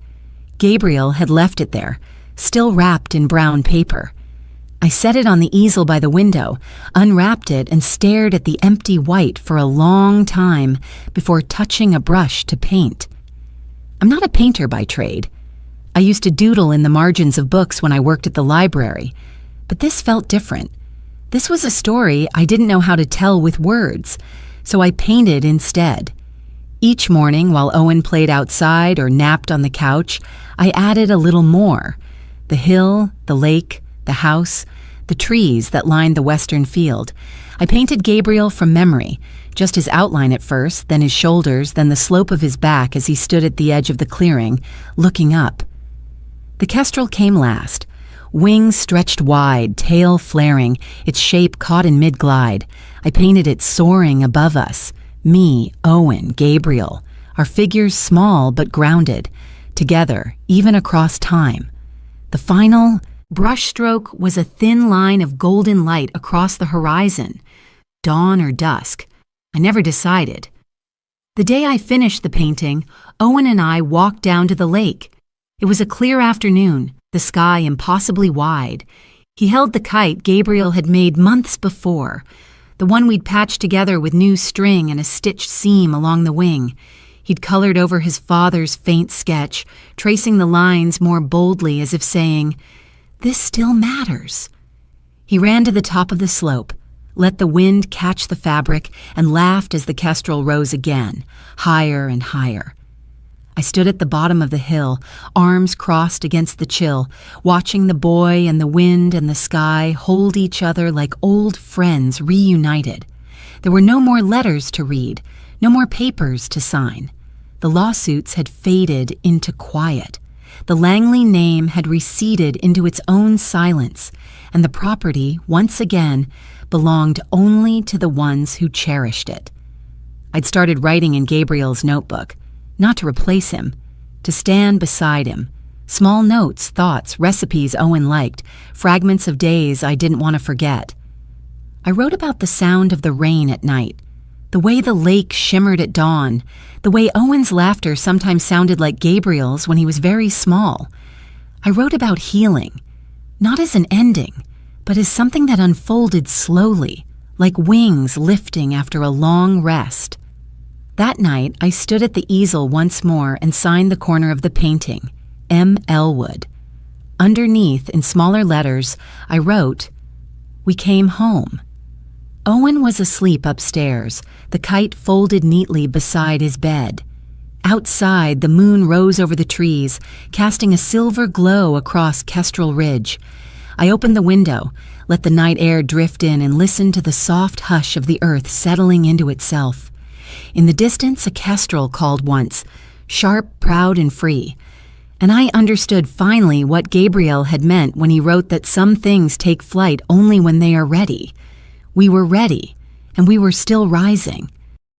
Gabriel had left it there, still wrapped in brown paper. I set it on the easel by the window, unwrapped it, and stared at the empty white for a long time before touching a brush to paint. I'm not a painter by trade. I used to doodle in the margins of books when I worked at the library, but this felt different. This was a story I didn't know how to tell with words, so I painted instead. Each morning, while Owen played outside or napped on the couch, I added a little more. The hill, the lake, the house, the trees that lined the western field. I painted Gabriel from memory, just his outline at first, then his shoulders, then the slope of his back as he stood at the edge of the clearing, looking up. The kestrel came last. Wings stretched wide, tail flaring, its shape caught in mid-glide. I painted it soaring above us. Me, Owen, Gabriel, our figures small but grounded, together, even across time. The final brushstroke was a thin line of golden light across the horizon. Dawn or dusk. I never decided. The day I finished the painting, Owen and I walked down to the lake. It was a clear afternoon, the sky impossibly wide. He held the kite Gabriel had made months before, the one we'd patched together with new string and a stitched seam along the wing. He'd colored over his father's faint sketch, tracing the lines more boldly as if saying, "This still matters." He ran to the top of the slope, let the wind catch the fabric, and laughed as the kestrel rose again, higher and higher. I stood at the bottom of the hill, arms crossed against the chill, watching the boy and the wind and the sky hold each other like old friends reunited. There were no more letters to read, no more papers to sign. The lawsuits had faded into quiet. The Langley name had receded into its own silence, and the property, once again, belonged only to the ones who cherished it. I'd started writing in Gabriel's notebook, not to replace him, to stand beside him. Small notes, thoughts, recipes Owen liked, fragments of days I didn't want to forget. I wrote about the sound of the rain at night, the way the lake shimmered at dawn, the way Owen's laughter sometimes sounded like Gabriel's when he was very small. I wrote about healing, not as an ending, but as something that unfolded slowly, like wings lifting after a long rest. That night, I stood at the easel once more and signed the corner of the painting, M. Elwood. Underneath, in smaller letters, I wrote, "We came home." Owen was asleep upstairs, the kite folded neatly beside his bed. Outside, the moon rose over the trees, casting a silver glow across Kestrel Ridge. I opened the window, let the night air drift in, and listened to the soft hush of the earth settling into itself. In the distance, a kestrel called once, sharp, proud, and free. And I understood finally what Gabriel had meant when he wrote that some things take flight only when they are ready. We were ready, and we were still rising.